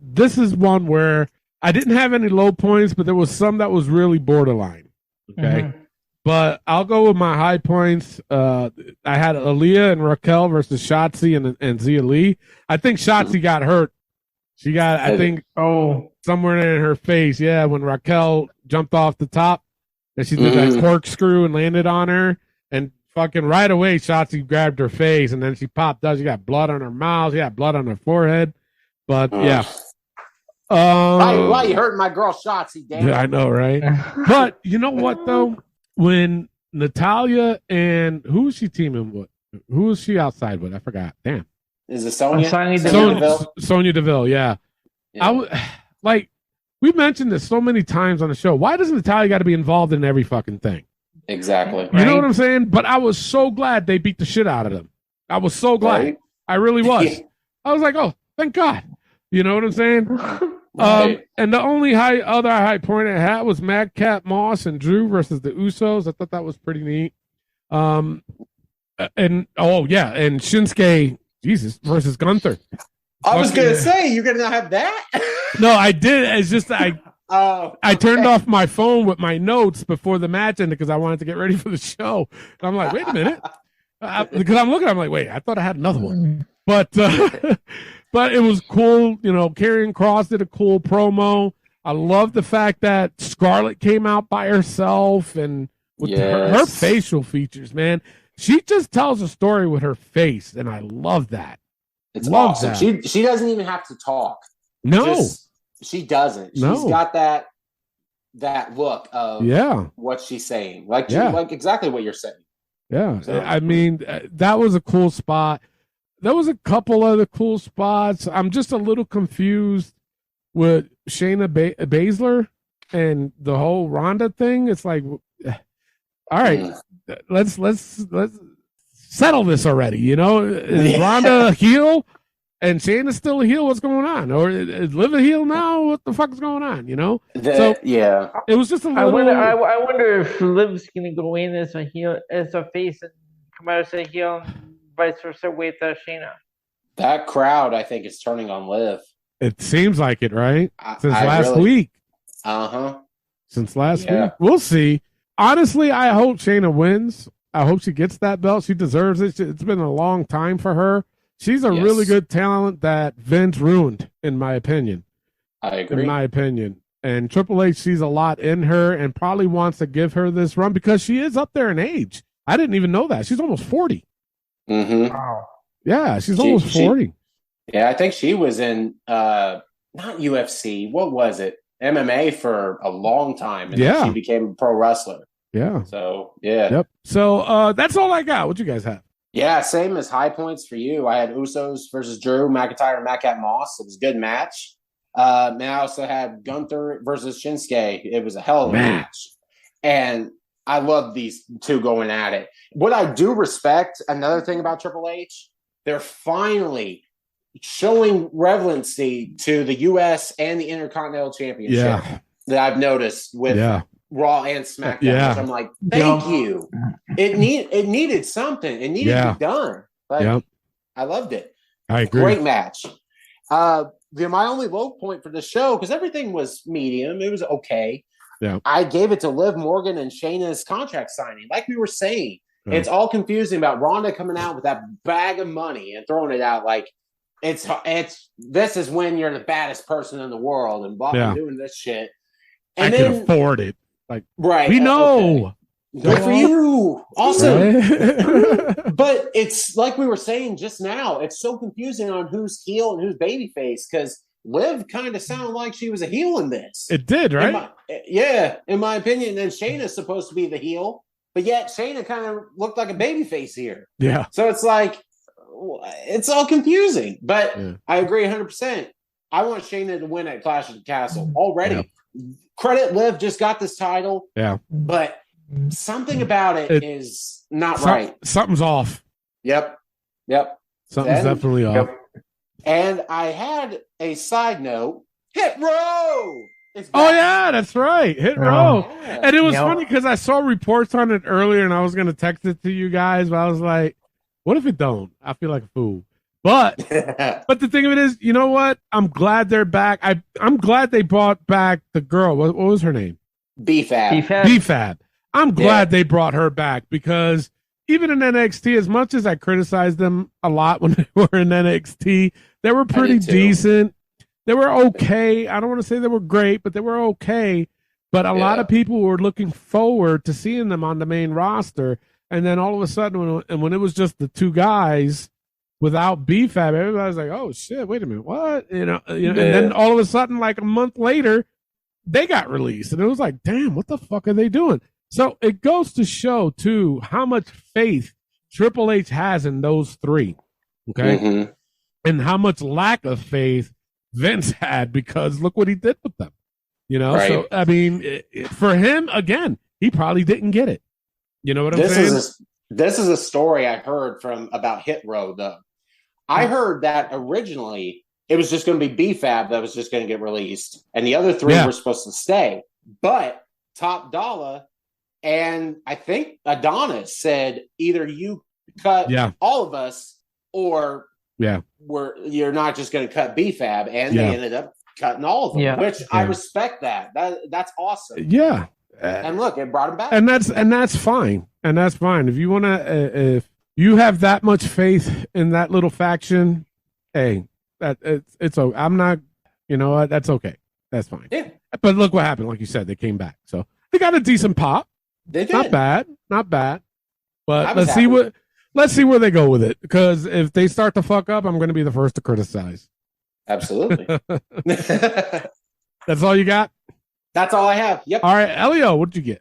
This is one where I didn't have any low points, but there was some that was really borderline. Okay. Mm-hmm. But I'll go with my high points. I had Aaliyah and Raquel versus Shotzi and Zia Lee. I think Shotzi got hurt. She got, I think, somewhere in her face. Yeah, when Raquel jumped off the top and she did that corkscrew and landed on her. And fucking right away, Shotzi grabbed her face and then she popped up. She got blood on her mouth. She got blood on her forehead. But yeah.
Why you hurting my girl Shotzi, damn?
Yeah, I know, right? But you know what, though? When Natalya and who is she teaming with? Who is she outside with? I forgot. Damn.
Is it Sonya?
Sonya Deville, yeah. Like, we mentioned this so many times on the show. Why does Natalya got to be involved in every fucking thing?
Exactly.
You know what I'm saying? But I was so glad they beat the shit out of them. I was so glad. Right? I really was. I was like, oh, thank God. You know what I'm saying? Right. And the only other high point I had was Madcap Moss and Drew versus the Usos. I thought that was pretty neat. And Shinsuke, Jesus, versus Gunther.
I was gonna say you're gonna not have that.
No, I did. It's just I turned off my phone with my notes before the match ended because I wanted to get ready for the show. And I'm like, wait a minute, because I'm looking. I'm like, wait, I thought I had another one, but. But it was cool, you know. Karrion Kross did a cool promo. I love the fact that Scarlett came out by herself and with her facial features, man. She just tells a story with her face, and I love that.
It's awesome. That. She doesn't even have to talk.
No.
She doesn't. She's got that look of what she's saying. Like exactly what you're saying.
Yeah. So, I mean, that was a cool spot. There was a couple other cool spots. I'm just a little confused with Shayna Baszler and the whole Ronda thing. It's like, all right, let's settle this already. You know, is Ronda a heel and Shayna's still a heel? What's going on? Or is Liv a heel now? What the fuck is going on? You know? It was just a little.
I wonder if Liv's gonna go in as a heel, as a face, and come out as a heel. Vice versa with Shayna.
That crowd, I think, is turning on Liv.
It seems like it, right? Since last week. Since last week. We'll see. Honestly, I hope Shayna wins. I hope she gets that belt. She deserves it. It's been a long time for her. She's a really good talent that Vince ruined, in my opinion.
I agree.
In my opinion. And Triple H sees a lot in her and probably wants to give her this run because she is up there in age. I didn't even know that. She's almost 40.
Mm-hmm.
Wow.
Yeah, she's almost 40.
I think she was in not UFC. What was it? MMA for a long time, and then she became a pro wrestler.
Yeah.
So yeah.
Yep. So that's all I got. What you guys have?
Yeah, same as high points for you. I had Usos versus Drew McIntyre and Madcap Moss. It was a good match. And I also had Gunther versus Shinsuke. It was a hell of a match, and I love these two going at it. What I do respect, another thing about Triple H, they're finally showing relevancy to the U.S. and the Intercontinental Championship that I've noticed with Raw and SmackDown.
Yeah.
Which I'm like, thank you. It needed something. It needed to be done. Like, I loved it.
I agree.
Great match. My only low point for the show, because everything was medium, it was okay.
Yeah.
I gave it to Liv Morgan and Shayna's contract signing. Like we were saying, it's all confusing about Ronda coming out with that bag of money and throwing it out like it's this is when you're the baddest person in the world and blah doing this shit. And
I can afford it. Like
we
know.
Okay. Good for you. Awesome. But it's like we were saying just now, it's so confusing on who's heel and who's babyface because Liv kind of sounded like she was a heel in this.
It did, right?
In my opinion. And Shayna's supposed to be the heel, but yet Shayna kind of looked like a babyface here.
Yeah.
So it's like, it's all confusing. But I agree 100%. I want Shayna to win at Clash of the Castle already. Yeah. Credit Liv just got this title.
Yeah.
But something about it is not right.
Something's off.
Yep.
Something's definitely off.
Yep. And I had a side note. Hit Row!
Oh, yeah, that's right. Hit Row. Yeah. And it was funny because I saw reports on it earlier and I was going to text it to you guys, but I was like, what if it don't? I feel like a fool. But the thing of it is, you know what? I'm glad they're back. I'm glad they brought back the girl. What was her name?
BFAB.
I'm glad they brought her back because even in NXT, as much as I criticized them a lot when they were in NXT, they were pretty decent. They were okay. I don't want to say they were great, but they were okay. But a lot of people were looking forward to seeing them on the main roster. And then all of a sudden, when it was just the two guys without BFAB, everybody was like, oh, shit, wait a minute, what? And then all of a sudden, like a month later, they got released. And it was like, damn, what the fuck are they doing? So it goes to show, too, how much faith Triple H has in those three, okay? Mm-hmm. And how much lack of faith Vince had because look what he did with them, Right. So, I mean, for him, again, he probably didn't get it. You know what I'm saying?
This is a story I heard from about Hit Row, though. I heard that originally it was just going to be BFAB that was just going to get released, and the other three were supposed to stay. But Top Dollar and I think Adonis said either you cut all of us or you're not just going to cut BFAB, and they ended up cutting all of them, which I respect that. That's awesome.
Yeah.
And look, it brought him back.
And that's fine. And that's fine. If you want to, if you have that much faith in that little faction, hey, it's okay. I'm not, you know what? That's okay. That's fine. Yeah. But look what happened. Like you said, they came back. So they got a decent pop.
They did.
Not bad. But let's see where they go with it. Because if they start to fuck up, I'm going to be the first to criticize.
Absolutely.
That's all you got?
That's all I have. Yep.
All right, Elio, what did you get?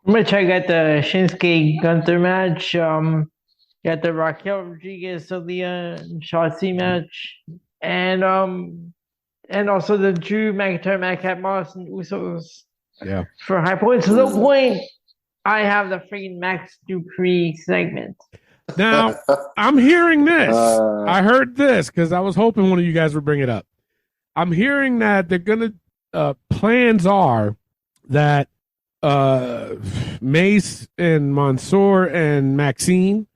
Which I got the Shinsuke Gunther match. Got the Raquel Rodriguez Aaliyah Shotzi match, and also the Drew McIntyre, Madcap Moss, and Usos.
Yeah.
For high points. Low point, I have the freaking Max Dupree segment.
Now I'm hearing this. I heard this because I was hoping one of you guys would bring it up. I'm hearing that they're gonna. Plans are that Mace and Mansoor and Maxine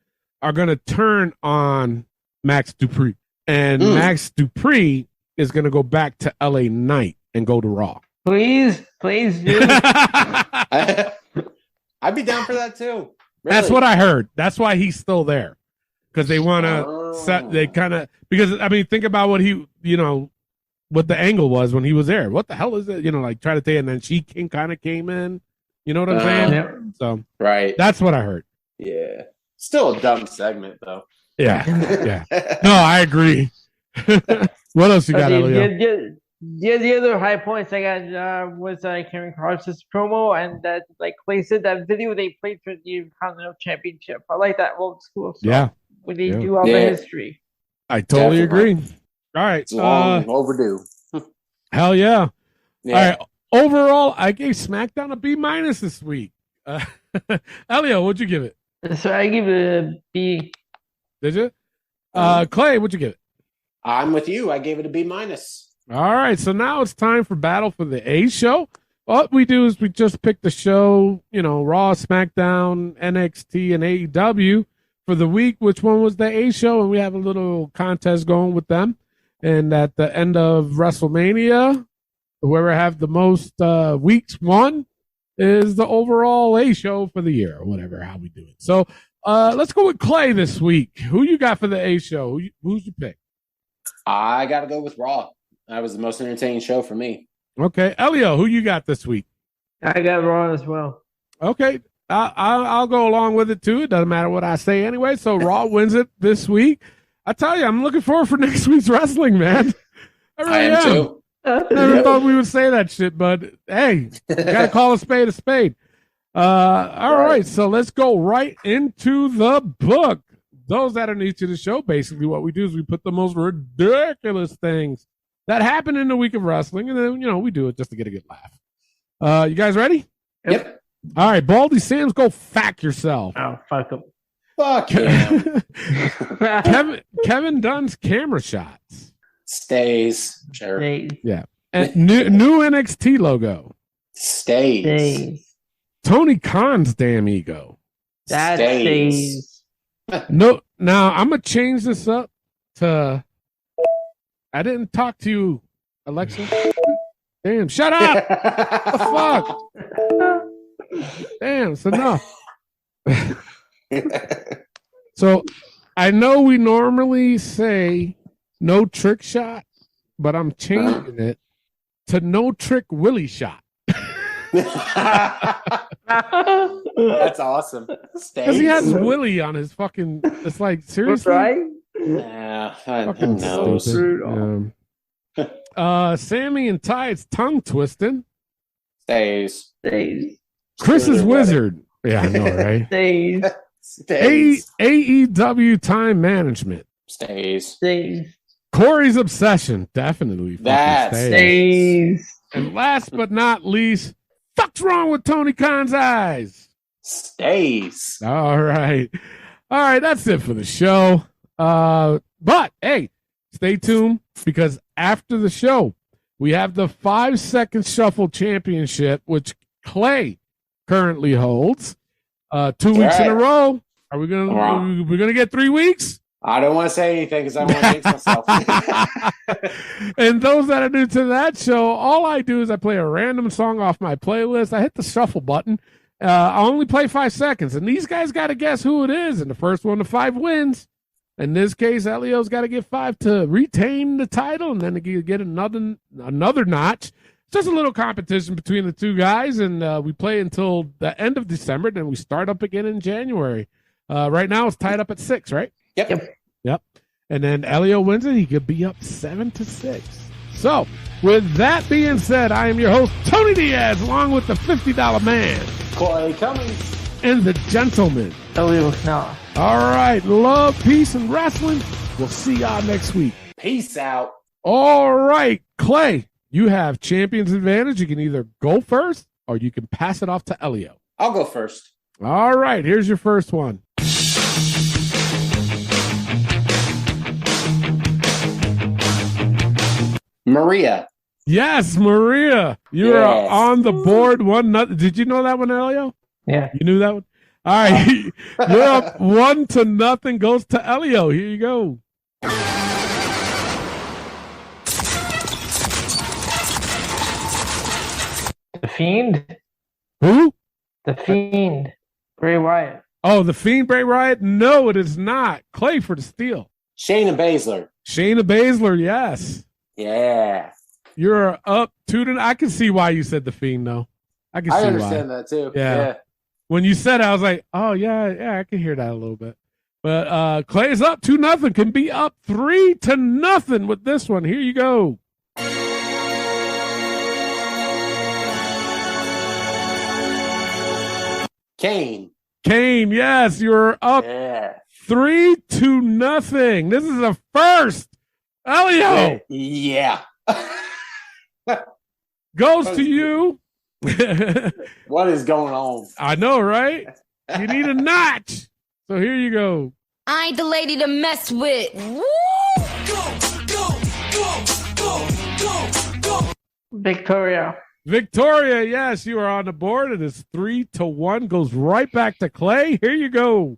are going to turn on Max Dupree. And Max Dupree is going to go back to LA Knight and go to Raw.
Please do.
I'd be down for that too. Really.
That's what I heard. That's why he's still there. Because they want to set, they kind of, because, I mean, think about what he, what the angle was when he was there. What the hell is it? Try to say, and then she kind of came in. You know what I'm saying?
Yeah.
So
right,
that's what I heard.
Yeah, still a dumb segment though.
Yeah. No, I agree. What else you got, Elio?
The other high points I got was Karen Cross's promo, and that placed that video they played for the Continental Championship. I like that old school stuff. When they do all the history.
I totally agree. All right.
It's long overdue.
Hell yeah. All right. Overall, I gave SmackDown a B- this week. Elio, what'd you give it?
So I give it a B.
Did you? Clay, what'd you give it?
I'm with you. I gave it a B-.
All right. So now it's time for Battle for the A show. What we do is we just pick the show, Raw, SmackDown, NXT, and AEW for the week. Which one was the A show? And we have a little contest going with them. And at the end of WrestleMania, whoever have the most weeks won is the overall A show for the year, or whatever, how we do it. So let's go with Clay this week. Who you got for the A show? Who's you pick?
I got to go with Raw. That was the most entertaining show for me.
Okay. Elio, who you got this week?
I got Raw as well.
Okay. I'll go along with it, too. It doesn't matter what I say anyway. So Raw wins it this week. I tell you, I'm looking forward for next week's wrestling, man. I really am.
Too.
Never thought we would say that shit, but hey, you gotta call a spade a spade. All right, so let's go right into the book. Those that are new to the show, basically what we do is we put the most ridiculous things that happened in the week of wrestling, and then we do it just to get a good laugh. You guys ready?
Yep.
All right, Baldy Sam's, go fuck yourself.
Oh, fuck him.
Fuck him.
Kevin Dunn's camera shots.
Stays. Sure.
Stays.
Yeah. And new NXT logo.
Stays.
Tony Khan's damn ego.
That stays.
No, now I'm gonna change this up to. I didn't talk to you, Alexa. Damn, shut up! What the fuck? Damn, it's enough. So, I know we normally say no trick shot, but I'm changing it to no trick Willie shot.
That's awesome.
Because he has Willie on his fucking. It's like, seriously?
Right?
Yeah,
Fucking
knows.
Sammy and Ty's tongue twisting.
Stays.
Chris's wizard. Yeah, I know, right?
Stays.
AEW time management.
Stays.
Corey's obsession. Definitely.
That
Stays.
And last but not least, fuck's wrong with Tony Khan's eyes?
Stays.
All right. That's it for the show. But hey, stay tuned because after the show, we have the 5-second shuffle championship, which Clay currently holds. 2 weeks in a row. Are we we're gonna get 3 weeks?
I don't want to say anything because I want to jinx myself.
And those that are new to that show, all I do is I play a random song off my playlist. I hit the shuffle button. I only play 5 seconds, and these guys got to guess who it is. And the first one to 5 wins. In this case, Elio's got to get 5 to retain the title, and then to get another notch. Just a little competition between the two guys, and we play until the end of December. Then we start up again in January. Right now, it's tied up at 6, right?
Yep.
And then Elio wins it. He could be up 7-6. So, with that being said, I am your host, Tony Diaz, along with the $50 man,
Clay Cummings,
and the gentleman,
Elio Snow.
All right. Love, peace, and wrestling. We'll see y'all next week.
Peace out.
All right. Clay, you have champion's advantage. You can either go first or you can pass it off to Elio.
I'll go first.
All right. Here's your first one.
Maria.
Yes, Maria. You are on the board. Did you know that one, Elio?
Yeah.
You knew that one? All right. You're up 1-0. Goes to Elio. Here you go.
The Fiend?
Who?
The Fiend. Bray Wyatt.
Oh, the Fiend, Bray Wyatt? No, it is not. Clay for the steal.
Shayna Baszler.
Shayna Baszler, yes.
Yeah.
You're up 2-0. I can see why you said the Fiend, though. I
understand that too. Yeah.
When you said it, I was like, oh, yeah, I can hear that a little bit. But Clay is up 2-0. Can be up 3-0 with this one. Here you go.
Kane,
yes, you're up 3-0. This is a first. Elio.
Yeah.
Goes to you.
What is going on?
I know, right? You need a notch. So here you go.
I ain't the lady to mess with. Woo!
Go.
Victoria,
yes, you are on the board. It is 3-1. Goes right back to Clay. Here you go.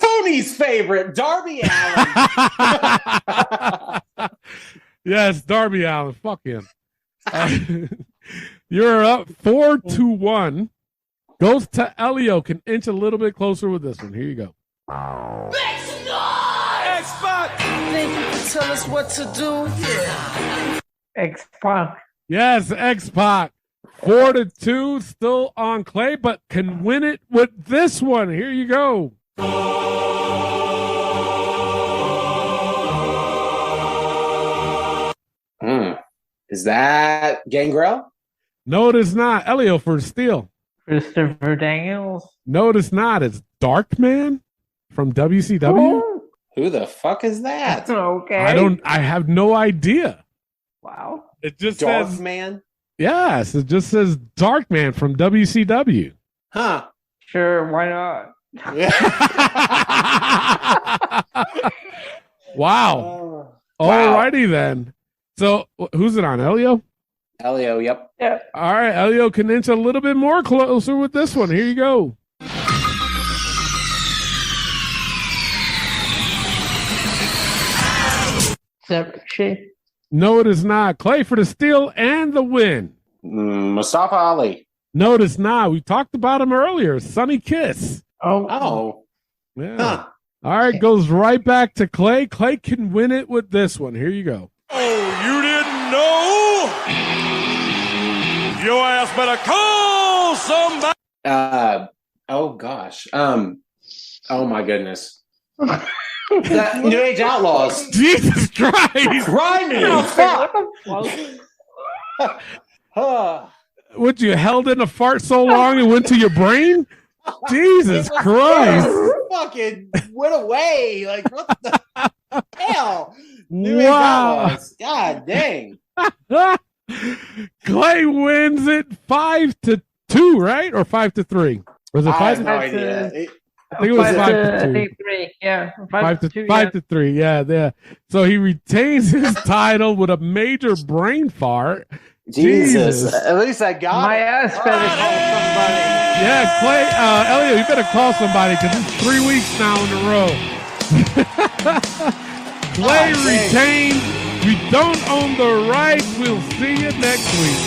Tony's favorite, Darby Allin.
Yes, Darby Allin. Fuck him. You're up 4-1. Goes to Elio. Can inch a little bit closer with this one. Here you go.
X-Pac. Think you can tell us what to do? Yeah.
X-Pac.
Yes, X-Pac. 4-2. Still on Clay, but can win it with this one. Here you go.
Is that Gangrel?
No, it is not. Elio for steal.
Christopher Daniels.
No, it is not. It's Dark Man from WCW.
Who the fuck is that?
Okay.
I have no idea.
Wow.
It just
Dark
says
Man?
Yes, it just says Dark Man from WCW.
Huh.
Sure, why not?
Wow. Alrighty then. So who's it on? Elio?
Elio, yep.
Yeah.
All right, Elio can inch a little bit more closer with this one. Here you go. No, it is not. Clay for the steal and the win.
Mustafa Ali.
No, it is not. We talked about him earlier. Sunny Kiss.
Oh.
Yeah.
Huh.
All right, goes right back to Clay. Clay can win it with this one. Here you go.
Oh, you didn't know? Your ass better call somebody.
Oh gosh. Oh my goodness. The New Age Outlaws.
Jesus Christ.
Grinding.
What, you held in a fart so long it went to your brain? Jesus Christ.
Fucking went away. Like, what the hell? New Age
Wow.
Outlaws. God dang.
Clay wins it 5-2, right? Or 5-3? Was it 5?
I have no idea.
I think it was 5-2.
3. Yeah.
5-3. Yeah. So he retains his title with a major brain fart.
Jesus. At least I got
My
it.
ass better call somebody.
Yeah, Clay, Elliot, you better call somebody because it's 3 weeks now in a row. Clay retained. We don't own the rights. We'll see you next week.